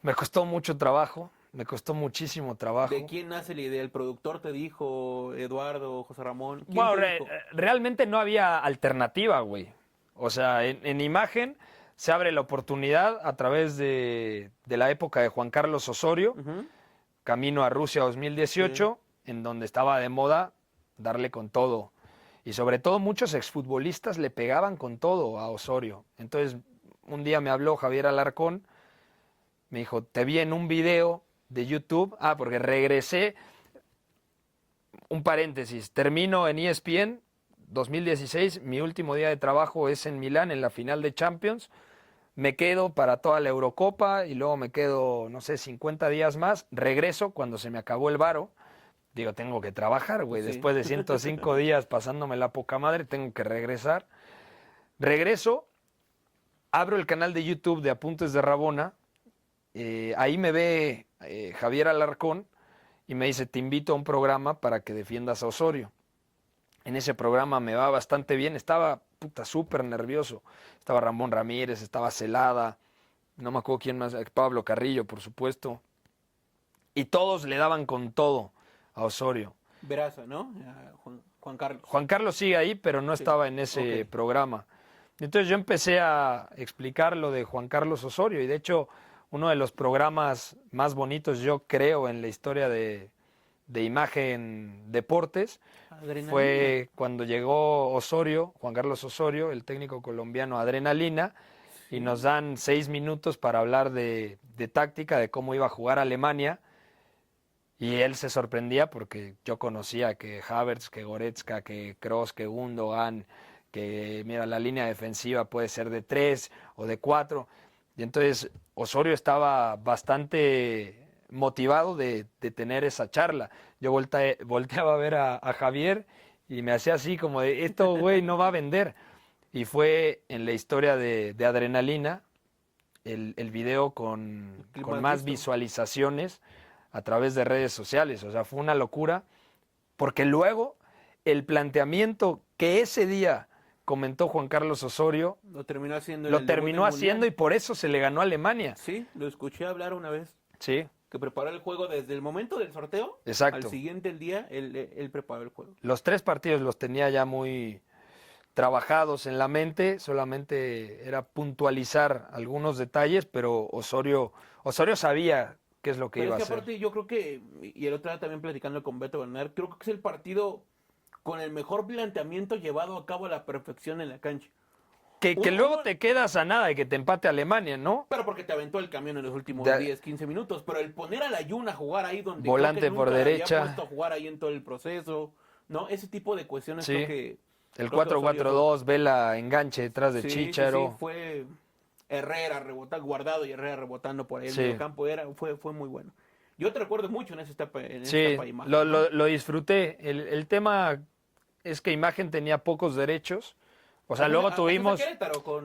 me costó mucho trabajo, me costó muchísimo trabajo. ¿De quién nace la idea? ¿El productor te dijo, Eduardo, José Ramón? ¿Quién Bueno, te dijo? realmente no había alternativa, güey. O sea, en imagen se abre la oportunidad a través de la época de Juan Carlos Osorio, Ujú. camino a Rusia 2018, en donde estaba de moda darle con todo. Y sobre todo muchos exfutbolistas le pegaban con todo a Osorio. Entonces, un día me habló Javier Alarcón, me dijo, te vi en un video de YouTube, porque regresé, un paréntesis, termino en ESPN 2016, mi último día de trabajo es en Milán, en la final de Champions. Me quedo para toda la Eurocopa y luego me quedo, no sé, 50 días más. Regreso cuando se me acabó el varo. Digo, tengo que trabajar, güey. Sí. Después de 105 días pasándome la poca madre, tengo que regresar. Regreso, abro el canal de YouTube de Apuntes de Rabona. Ahí me ve Javier Alarcón y me dice, te invito a un programa para que defiendas a Osorio. En ese programa me va bastante bien, estaba súper nervioso. Estaba Ramón Ramírez, estaba Celada, no me acuerdo quién más, Pablo Carrillo, por supuesto. Y todos le daban con todo a Osorio. Veraza, ¿no? Juan Carlos. Juan Carlos sigue ahí, pero no Sí. estaba en ese programa. Entonces yo empecé a explicar lo de Juan Carlos Osorio y de hecho uno de los programas más bonitos, yo creo, en la historia de Imagen Deportes, Adrenalina. fue cuando llegó Osorio, Juan Carlos Osorio, el técnico colombiano Adrenalina, Sí. y nos dan 6 minutos para hablar de táctica, de cómo iba a jugar Alemania, y él se sorprendía porque yo conocía que Havertz, que Goretzka, que Kroos, que Gundogan, que mira, la línea defensiva puede ser de 3 o de 4, y entonces Osorio estaba bastante motivado de tener esa charla. Yo volteaba a ver a Javier y me hacía así como de, esto, güey, no va a vender. Y fue en la historia de Adrenalina, el video con más visualizaciones a través de redes sociales. O sea, fue una locura, porque luego el planteamiento que ese día comentó Juan Carlos Osorio, lo terminó haciendo. Lo terminó haciendo y por eso se le ganó a Alemania. Sí, lo escuché hablar una vez. Sí. Que preparó el juego desde el momento del sorteo. Exacto. Al siguiente el día, él preparó el juego. Los 3 partidos los tenía ya muy trabajados en la mente, solamente era puntualizar algunos detalles, pero Osorio sabía qué es lo que iba a hacer. Aparte yo creo que, y el otro día también platicando con Beto Bernal, creo que es el partido con el mejor planteamiento llevado a cabo a la perfección en la cancha. Que luego te quedas a nada de que te empate Alemania, ¿no? Pero porque te aventó el camión en los últimos 10, 15 minutos. Pero el poner a la Yuna a jugar ahí donde volante creo que por nunca derecha, había puesto a jugar ahí en todo el proceso, ¿no? Ese tipo de cuestiones sí. creo que... El 4-4-2, Vela enganche detrás de Chícharo. Sí, fue Herrera rebotando, Guardado y Herrera rebotando por ahí en el campo, fue muy bueno. Yo te recuerdo mucho en esa etapa, de Imagen. Lo disfruté. El tema es que Imagen tenía pocos derechos. O sea, luego tuvimos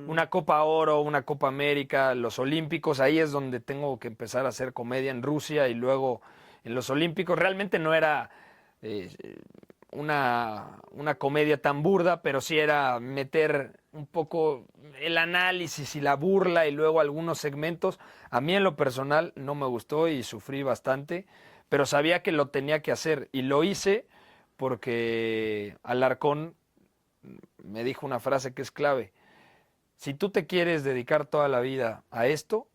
una Copa Oro, una Copa América, los Olímpicos. Ahí es donde tengo que empezar a hacer comedia en Rusia y luego en los Olímpicos. Realmente no era una comedia tan burda, pero sí era meter un poco el análisis y la burla y luego algunos segmentos. A mí en lo personal no me gustó y sufrí bastante, pero sabía que lo tenía que hacer y lo hice porque Alarcón me dijo una frase que es clave. Si tú te quieres dedicar toda la vida a esto,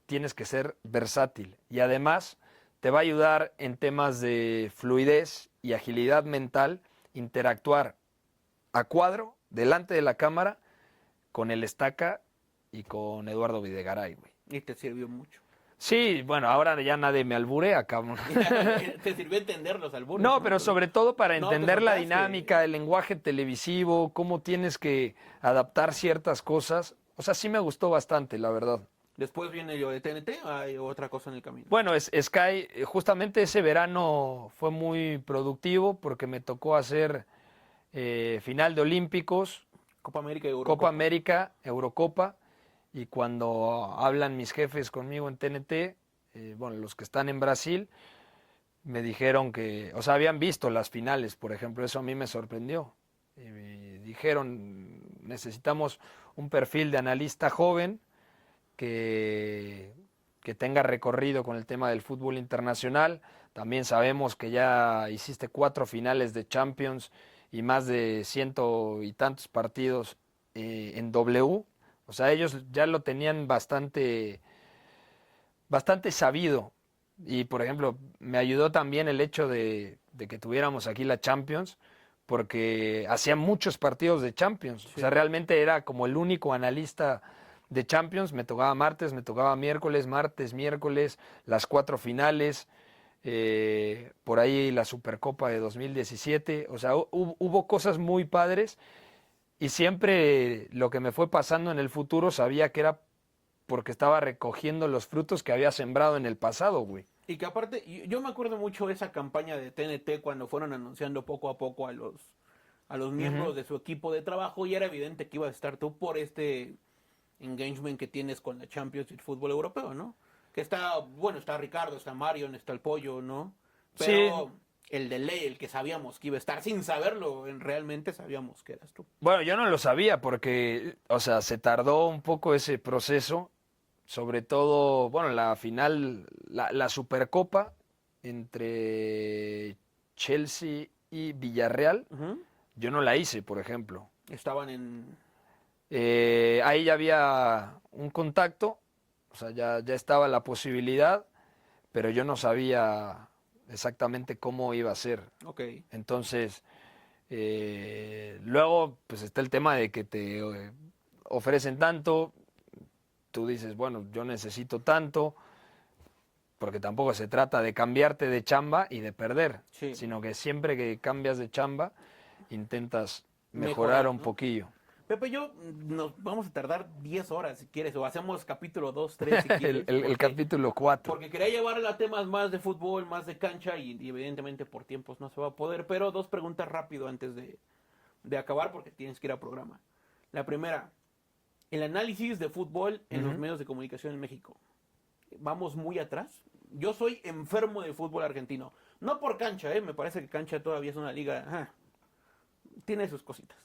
tienes que ser versátil y además te va a ayudar en temas de fluidez y agilidad mental, interactuar a cuadro, delante de la cámara, con el Estaca y con Eduardo Videgaray, güey. Y te sirvió mucho. Sí, bueno, ahora ya nadie me alburea, cabrón. Te sirvió entender los albures. No, pero sobre todo para entender la dinámica, el lenguaje televisivo, cómo tienes que adaptar ciertas cosas. O sea, sí me gustó bastante, la verdad. Después viene lo de TNT, hay otra cosa en el camino. Bueno, Sky, justamente ese verano fue muy productivo porque me tocó hacer final de Olímpicos, Copa América y Eurocopa. Copa América, Eurocopa, y cuando hablan mis jefes conmigo en TNT, bueno, los que están en Brasil, me dijeron que, o sea, habían visto las finales, por ejemplo, eso a mí me sorprendió. Y me dijeron, necesitamos un perfil de analista joven, que tenga recorrido con el tema del fútbol internacional. También sabemos que ya hiciste 4 finales de Champions y más de 100 y tantos partidos en W. O sea, ellos ya lo tenían bastante sabido. Y, por ejemplo, me ayudó también el hecho de que tuviéramos aquí la Champions, porque hacían muchos partidos de Champions. Sí. O sea, realmente era como el único analista de Champions. Me tocaba martes, me tocaba miércoles, martes, miércoles, las 4 finales. por ahí la Supercopa de 2017, o sea, hubo cosas muy padres y siempre lo que me fue pasando en el futuro sabía que era porque estaba recogiendo los frutos que había sembrado en el pasado, güey. Y que aparte, yo me acuerdo mucho de esa campaña de TNT cuando fueron anunciando poco a poco a los miembros Ujú. de su equipo de trabajo y era evidente que ibas a estar tú por este engagement que tienes con la Champions y el fútbol europeo, ¿no? Que está, bueno, está Ricardo, está Marion, está el Pollo, ¿no? Sí, Pero el de ley, el que sabíamos que iba a estar, sin saberlo, realmente sabíamos que eras tú. bueno, yo no lo sabía porque, o sea, se tardó un poco ese proceso, sobre todo, bueno, la final, la Supercopa entre Chelsea y Villarreal, Ujú. yo no la hice, por ejemplo. Estaban en... Ahí ya había un contacto, o sea, ya estaba la posibilidad, pero yo no sabía exactamente cómo iba a ser. Ok. Entonces, luego, pues está el tema de que te ofrecen tanto, tú dices, bueno, yo necesito tanto, porque tampoco se trata de cambiarte de chamba y de perder, Sí. sino que siempre que cambias de chamba, intentas mejorar Mejorar, un ¿no? poquillo. Pepe, yo nos vamos a tardar 10 horas si quieres, o hacemos capítulo 2 3 si El, quieres, el- el capítulo 4. porque quería llevarla a temas más de fútbol, más de cancha y evidentemente por tiempos no se va a poder, pero dos preguntas rápido antes de acabar porque tienes que ir a programa. La primera, el análisis de fútbol en los medios de comunicación en México. ¿Vamos muy atrás? Yo soy enfermo de fútbol argentino. No por cancha, me parece que cancha todavía es una liga... tiene sus cositas.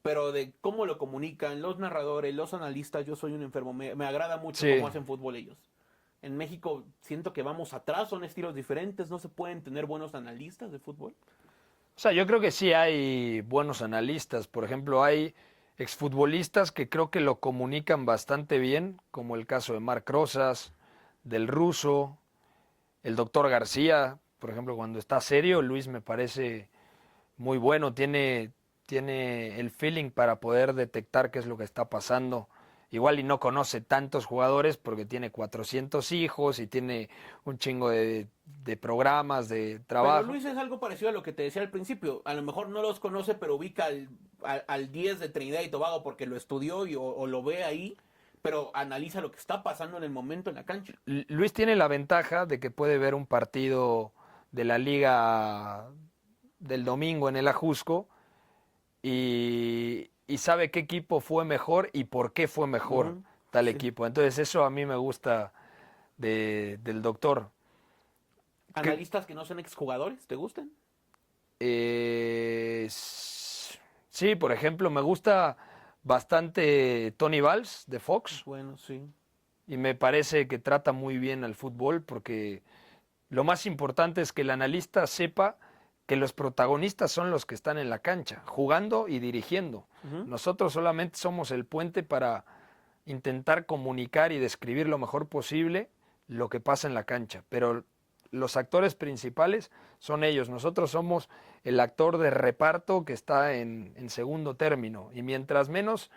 Pero de cómo lo comunican los narradores, los analistas, yo soy un enfermo. Me agrada mucho cómo Sí. hacen fútbol ellos. En México siento que vamos atrás, son estilos diferentes, no se pueden tener buenos analistas de fútbol. O sea, yo creo que sí hay buenos analistas. Por ejemplo, hay exfutbolistas que creo que lo comunican bastante bien, como el caso de Marc Rosas, del Ruso, el doctor García, por ejemplo, cuando está serio, Luis me parece muy bueno, tiene el feeling para poder detectar qué es lo que está pasando. Igual y no conoce tantos jugadores porque tiene 400 hijos y tiene un chingo de programas, de Pero trabajo. Luis es algo parecido a lo que te decía al principio. A lo mejor no los conoce, pero ubica al 10 de Trinidad y Tobago porque lo estudió o lo ve ahí, pero analiza lo que está pasando en el momento en la cancha. Luis tiene la ventaja de que puede ver un partido de la liga del domingo en el Ajusco y sabe qué equipo fue mejor y por qué fue mejor Ujú, tal sí. equipo. Entonces eso a mí me gusta del doctor. Que, Analistas que no son exjugadores, ¿te gustan? sí, por ejemplo, me gusta bastante Tony Valls de Fox Bueno, sí. y me parece que trata muy bien al fútbol porque lo más importante es que el analista sepa que los protagonistas son los que están en la cancha, jugando y dirigiendo. Ujú. Nosotros solamente somos el puente para intentar comunicar y describir lo mejor posible lo que pasa en la cancha, pero los actores principales son ellos. Nosotros somos el actor de reparto que está en segundo término y mientras menos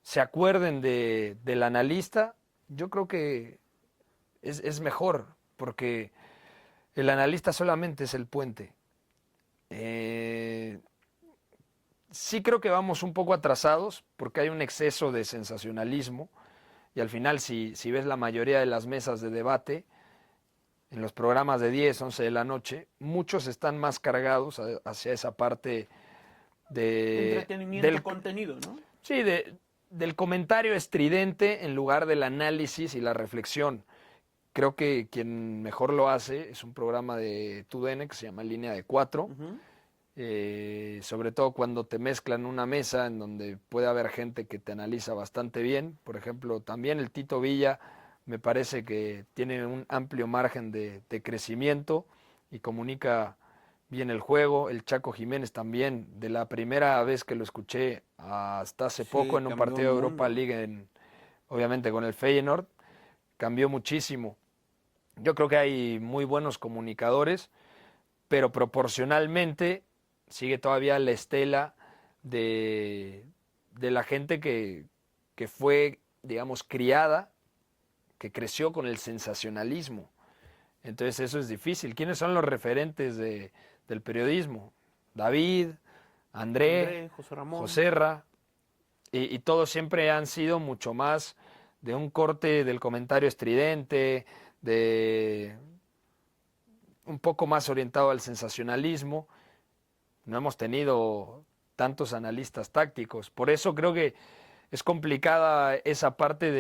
se acuerden del analista, yo creo que es mejor, porque el analista solamente es el puente. Eh, sí creo que vamos un poco atrasados porque hay un exceso de sensacionalismo y al final si ves la mayoría de las mesas de debate en los programas de 10, 11 de la noche, muchos están más cargados hacia esa parte Entretenimiento, del, contenido, ¿no? sí, del comentario estridente en lugar del análisis y la reflexión. Creo que quien mejor lo hace es un programa de TUDN que se llama Línea de Cuatro, Ujú. sobre todo cuando te mezclan una mesa en donde puede haber gente que te analiza bastante bien. Por ejemplo, también el Tito Villa me parece que tiene un amplio margen de crecimiento y comunica bien el juego. El Chaco Jiménez también, de la primera vez que lo escuché hasta hace poco Sí, en un cambió partido un de Europa mundo. League, obviamente con el Feyenoord, cambió muchísimo. Yo creo que hay muy buenos comunicadores, pero proporcionalmente sigue todavía la estela de, de la gente que fue, digamos, criada, que creció con el sensacionalismo. Entonces eso es difícil. ¿Quiénes son los referentes del periodismo? David, André, José Ramón. Joserra, y todos siempre han sido mucho más de un corte del comentario estridente, de un poco más orientado al sensacionalismo. No hemos tenido tantos analistas tácticos. Por eso creo que es complicada esa parte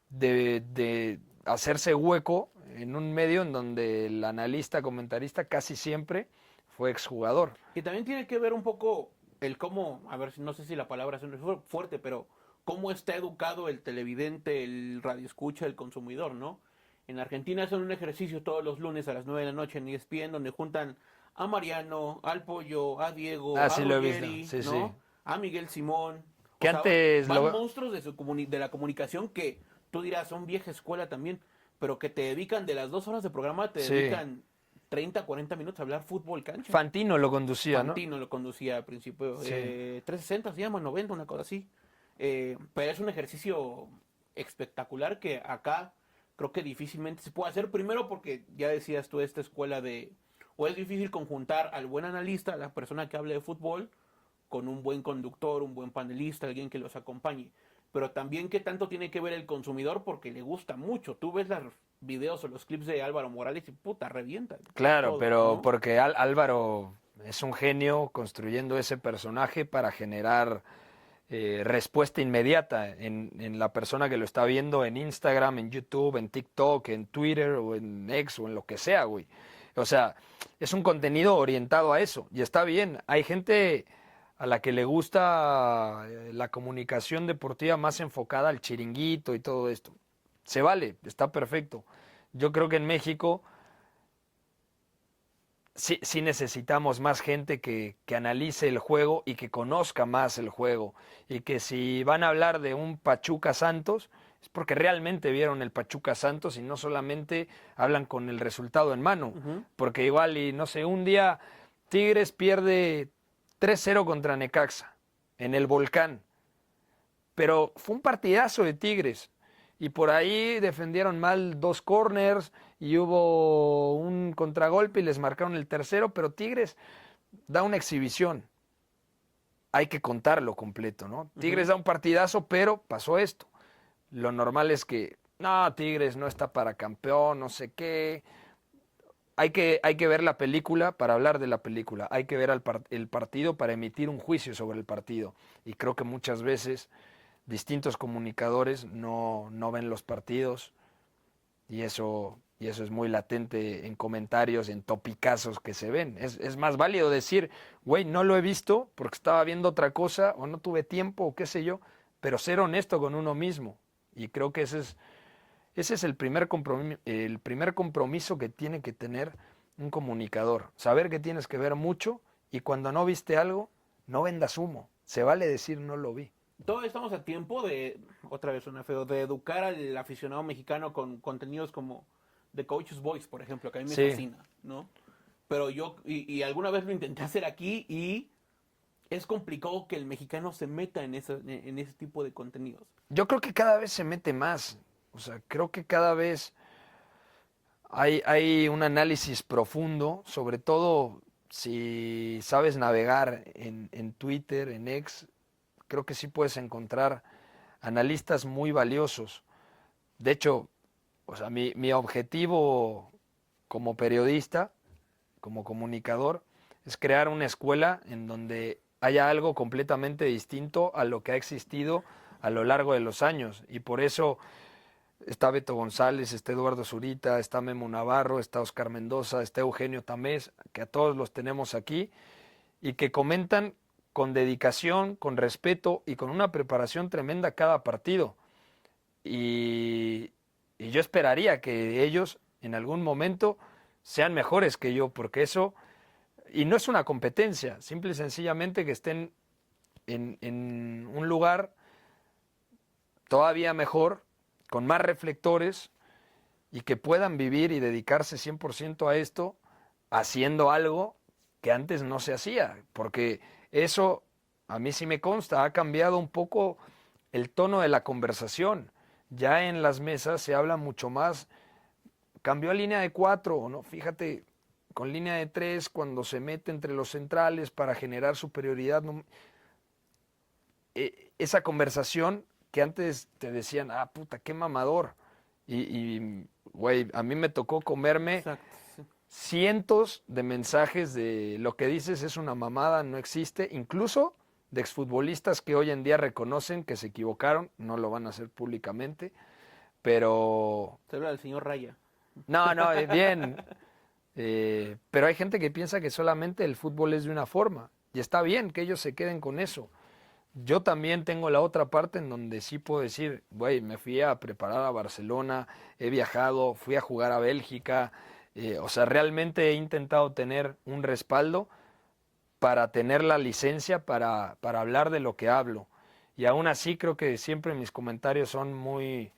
de hacerse hueco en un medio en donde el analista, comentarista casi siempre fue exjugador. Y también tiene que ver un poco el cómo, a ver, no sé si la palabra es fuerte, pero cómo está educado el televidente, el radioescucha, el consumidor, ¿no? En Argentina hacen un ejercicio todos los lunes a las 9 de la noche en ESPN donde juntan a Mariano, al Pollo, a Diego, a Sí lo he Ruggeri, visto. Sí, ¿no? sí. A Miguel Simón. Que antes van monstruos de la comunicación que tú dirás son vieja escuela también, pero que te dedican de las 2 horas de programa, te dedican 30, 40 minutos a hablar fútbol cancha. Fantino lo conducía, Fantino lo conducía al principio. 360 se llama, 90, una cosa así. Pero es un ejercicio espectacular que acá creo que difícilmente se puede hacer. Primero porque ya decías tú, esta escuela o es difícil conjuntar al buen analista, a la persona que hable de fútbol, con un buen conductor, un buen panelista, alguien que los acompañe. Pero también qué tanto tiene que ver el consumidor porque le gusta mucho. Tú ves los videos o los clips de Álvaro Morales y puta, revienta. Claro, todo, pero ¿no? porque Álvaro es un genio construyendo ese personaje para generar respuesta inmediata en la persona que lo está viendo en Instagram, en YouTube, en TikTok, en Twitter o en X o en lo que sea, güey. O sea, es un contenido orientado a eso y está bien. Hay gente a la que le gusta la comunicación deportiva más enfocada al chiringuito y todo esto. Se vale, está perfecto. Yo creo que en México sí necesitamos más gente que analice el juego y que conozca más el juego. Y que si van a hablar de un Pachuca Santos, es porque realmente vieron el Pachuca Santos y no solamente hablan con el resultado en mano. Porque igual, y no sé, un día Tigres pierde 3-0 contra Necaxa en el Volcán. Pero fue un partidazo de Tigres. Y por ahí defendieron mal 2 corners y hubo un contragolpe y les marcaron el tercero, pero Tigres da una exhibición. Hay que contarlo completo, ¿no? Tigres da un partidazo, pero pasó esto. Lo normal es que, no, Tigres no está para campeón, no sé qué. Hay que ver la película para hablar de la película. Hay que ver el partido para emitir un juicio sobre el partido. Y creo que muchas veces distintos comunicadores no ven los partidos y eso es muy latente en comentarios, en topicazos que se ven. Es más válido decir, güey, no lo he visto porque estaba viendo otra cosa o no tuve tiempo o qué sé yo, pero ser honesto con uno mismo. Y creo que ese es el primer compromiso que tiene que tener un comunicador. Saber que tienes que ver mucho y cuando no viste algo, no vendas humo. Se vale decir no lo vi. Todos estamos a tiempo de, otra vez suena feo, de educar al aficionado mexicano con contenidos como The Coach's Voice, por ejemplo, que a mí me fascina, ¿no? Pero yo, y alguna vez lo intenté hacer aquí y es complicado que el mexicano se meta en ese tipo de contenidos. Yo creo que cada vez se mete más. O sea, creo que cada vez hay un análisis profundo, sobre todo si sabes navegar en Twitter, en X, creo que sí puedes encontrar analistas muy valiosos. De hecho, o sea, mi objetivo como periodista, como comunicador, es crear una escuela en donde haya algo completamente distinto a lo que ha existido a lo largo de los años. Y por eso está Beto González, está Eduardo Zurita, está Memo Navarro, está Oscar Mendoza, está Eugenio Tamés, que a todos los tenemos aquí, y que comentan con dedicación, con respeto y con una preparación tremenda cada partido. Y yo esperaría que ellos en algún momento sean mejores que yo, porque eso, y no es una competencia, simple y sencillamente que estén en un lugar todavía mejor, con más reflectores y que puedan vivir y dedicarse 100% a esto, haciendo algo que antes no se hacía, porque eso a mí sí me consta, ha cambiado un poco el tono de la conversación. Ya en las mesas se habla mucho más cambió a línea de 4, ¿no? Fíjate, con línea de 3, cuando se mete entre los centrales para generar superioridad, no, esa conversación que antes te decían, ah, puta, qué mamador. Güey, a mí me tocó comerme Exacto, sí. cientos de mensajes de lo que dices es una mamada, no existe, incluso de exfutbolistas que hoy en día reconocen que se equivocaron, no lo van a hacer públicamente, pero... Se habla del señor Raya. No, no, bien. Pero hay gente que piensa que solamente el fútbol es de una forma, y está bien que ellos se queden con eso. Yo también tengo la otra parte en donde sí puedo decir, güey, me fui a preparar a Barcelona, he viajado, fui a jugar a Bélgica, o sea, realmente he intentado tener un respaldo para tener la licencia para hablar de lo que hablo. Y aún así creo que siempre mis comentarios son muy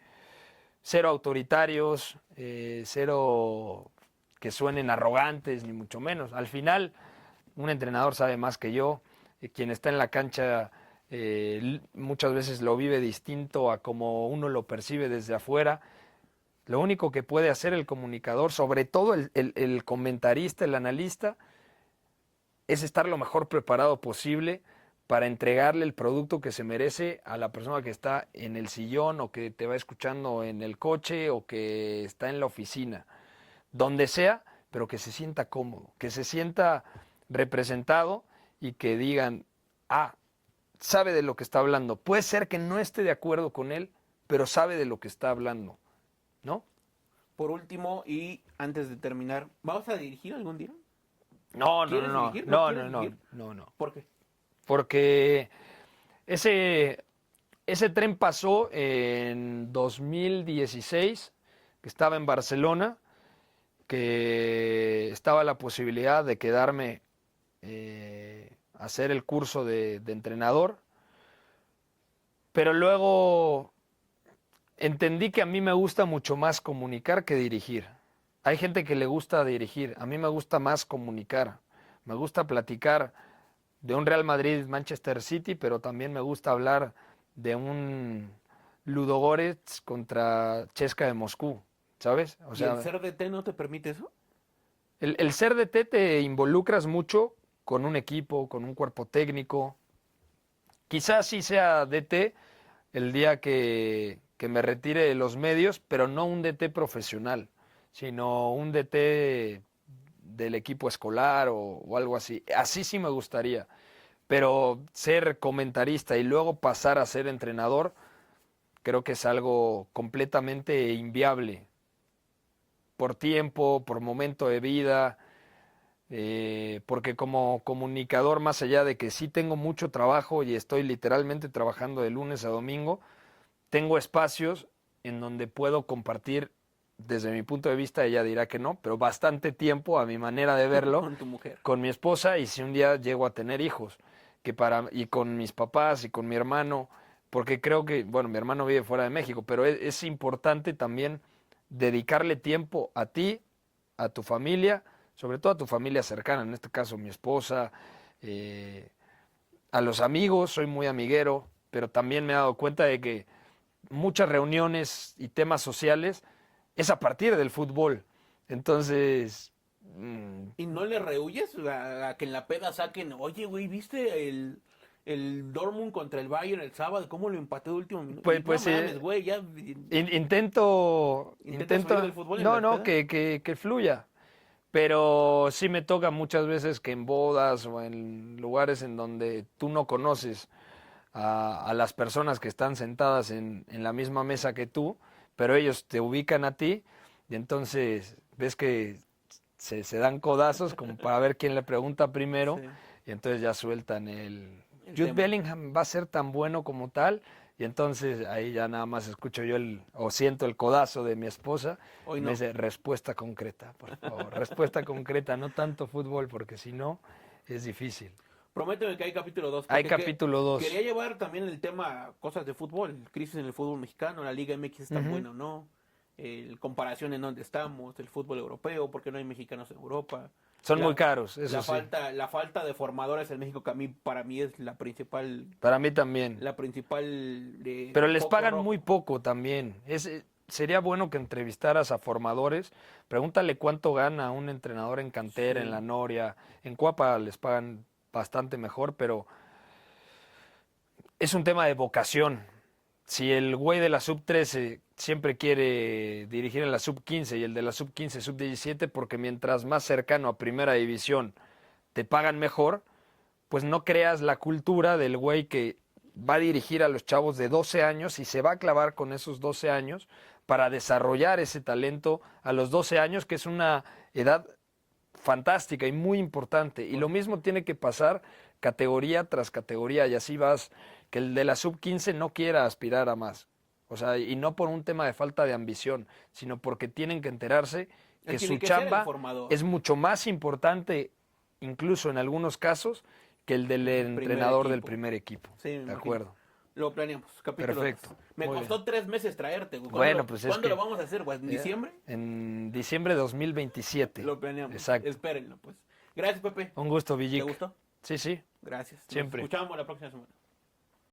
cero autoritarios, cero que suenen arrogantes, ni mucho menos. Al final, un entrenador sabe más que yo, quien está en la cancha muchas veces lo vive distinto a como uno lo percibe desde afuera. Lo único que puede hacer el comunicador, sobre todo el comentarista, el analista, es estar lo mejor preparado posible para entregarle el producto que se merece a la persona que está en el sillón o que te va escuchando en el coche o que está en la oficina, donde sea, pero que se sienta cómodo, que se sienta representado y que digan, ah, sabe de lo que está hablando. Puede ser que no esté de acuerdo con él, pero sabe de lo que está hablando, ¿no? Por último, y antes de terminar, ¿vamos a dirigir algún día? No, ¿Quieres dirigir? ¿Quieres dirigir? no. ¿Por qué? Porque ese tren pasó en 2016, que estaba en Barcelona, que estaba la posibilidad de quedarme a hacer el curso de entrenador, pero luego entendí que a mí me gusta mucho más comunicar que dirigir. Hay gente que le gusta dirigir, a mí me gusta más comunicar, me gusta platicar de un Real Madrid, Manchester City, pero también me gusta hablar de un Ludogorets contra Chesca de Moscú, ¿sabes? O ¿Y el sea, ser DT no te permite eso? el ser DT te involucras mucho con un equipo, con un cuerpo técnico. Quizás sí sea DT el día que me retire de los medios, pero no un DT profesional, sino un DT del equipo escolar o algo así. Así sí me gustaría. Pero ser comentarista y luego pasar a ser entrenador, creo que es algo completamente inviable. Por tiempo, por momento de vida, porque como comunicador, más allá de que sí tengo mucho trabajo y estoy literalmente trabajando de lunes a domingo, tengo espacios en donde puedo compartir, desde mi punto de vista, ella dirá que no, pero bastante tiempo a mi manera de verlo Con tu mujer. con mi esposa y si un día llego a tener hijos, y con mis papás y con mi hermano, porque creo que, bueno, mi hermano vive fuera de México, pero es importante también dedicarle tiempo a ti, a tu familia, sobre todo a tu familia cercana, en este caso mi esposa, eh, a los amigos, soy muy amiguero, pero también me he dado cuenta de que muchas reuniones y temas sociales es a partir del fútbol. Entonces, ¿Y no le rehuyes a que en la peda saquen, oye, güey, ¿viste el Dortmund contra el Bayern el sábado? ¿Cómo lo empató de último minuto? pues, Y no pues mames, güey, ya ¿intentas salir del fútbol en no, las no, pedas? que fluya. Pero sí me toca muchas veces que en bodas o en lugares en donde tú no conoces a las personas que están sentadas en la misma mesa que tú, pero ellos te ubican a ti y entonces ves que se dan codazos como para ver quién le pregunta primero Sí, y entonces ya sueltan el Jude tema. Bellingham va a ser tan bueno como tal y entonces ahí ya nada más escucho yo o siento el codazo de mi esposa Hoy y me no. dice respuesta concreta, por favor, respuesta concreta, no tanto fútbol porque si no es difícil. Prométeme que hay capítulo 2 Hay porque capítulo quería 2. llevar también el tema cosas de fútbol, crisis en el fútbol mexicano, la Liga MX es tan buena o no, comparación en dónde estamos, el fútbol europeo, porque no hay mexicanos en Europa, Son muy la, caros, eso sí. la falta de formadores en México que para mí es Para mí también. la principal Pero les foco pagan muy rojo. poco también. sería bueno que entrevistaras a formadores. Pregúntale cuánto gana un entrenador en cantera, Sí. en la Noria. En Cuapa les pagan bastante mejor, pero es un tema de vocación. Si el güey de la sub-13 siempre quiere dirigir en la sub-15 y el de la sub-15, sub-17, porque mientras más cercano a primera división te pagan mejor, pues no creas la cultura del güey que va a dirigir a los chavos de 12 años y se va a clavar con esos 12 años para desarrollar ese talento a los 12 años, que es una edad fantástica y muy importante. Y lo mismo tiene que pasar categoría tras categoría, y así vas, que el de la sub-15 no quiera aspirar a más. O sea, y no por un tema de falta de ambición, sino porque tienen que enterarse que Él tiene su que ser el chamba formador. es mucho más importante, incluso en algunos casos, que el del Primer entrenador del equipo. primer equipo. Sí, me De imagino. acuerdo. Lo planeamos. Capítulo Perfecto. 2. Me Muy costó bien. 3 meses traerte, güey. Bueno, pues es ¿Cuándo que- lo vamos a hacer, güey? ¿En diciembre? En diciembre de 2027. Lo planeamos. Exacto. Espérenlo, pues. Gracias, Pepe. Un gusto, ¿Te Villic. gustó? Sí, sí. Gracias. Nos Siempre. escuchamos la próxima semana.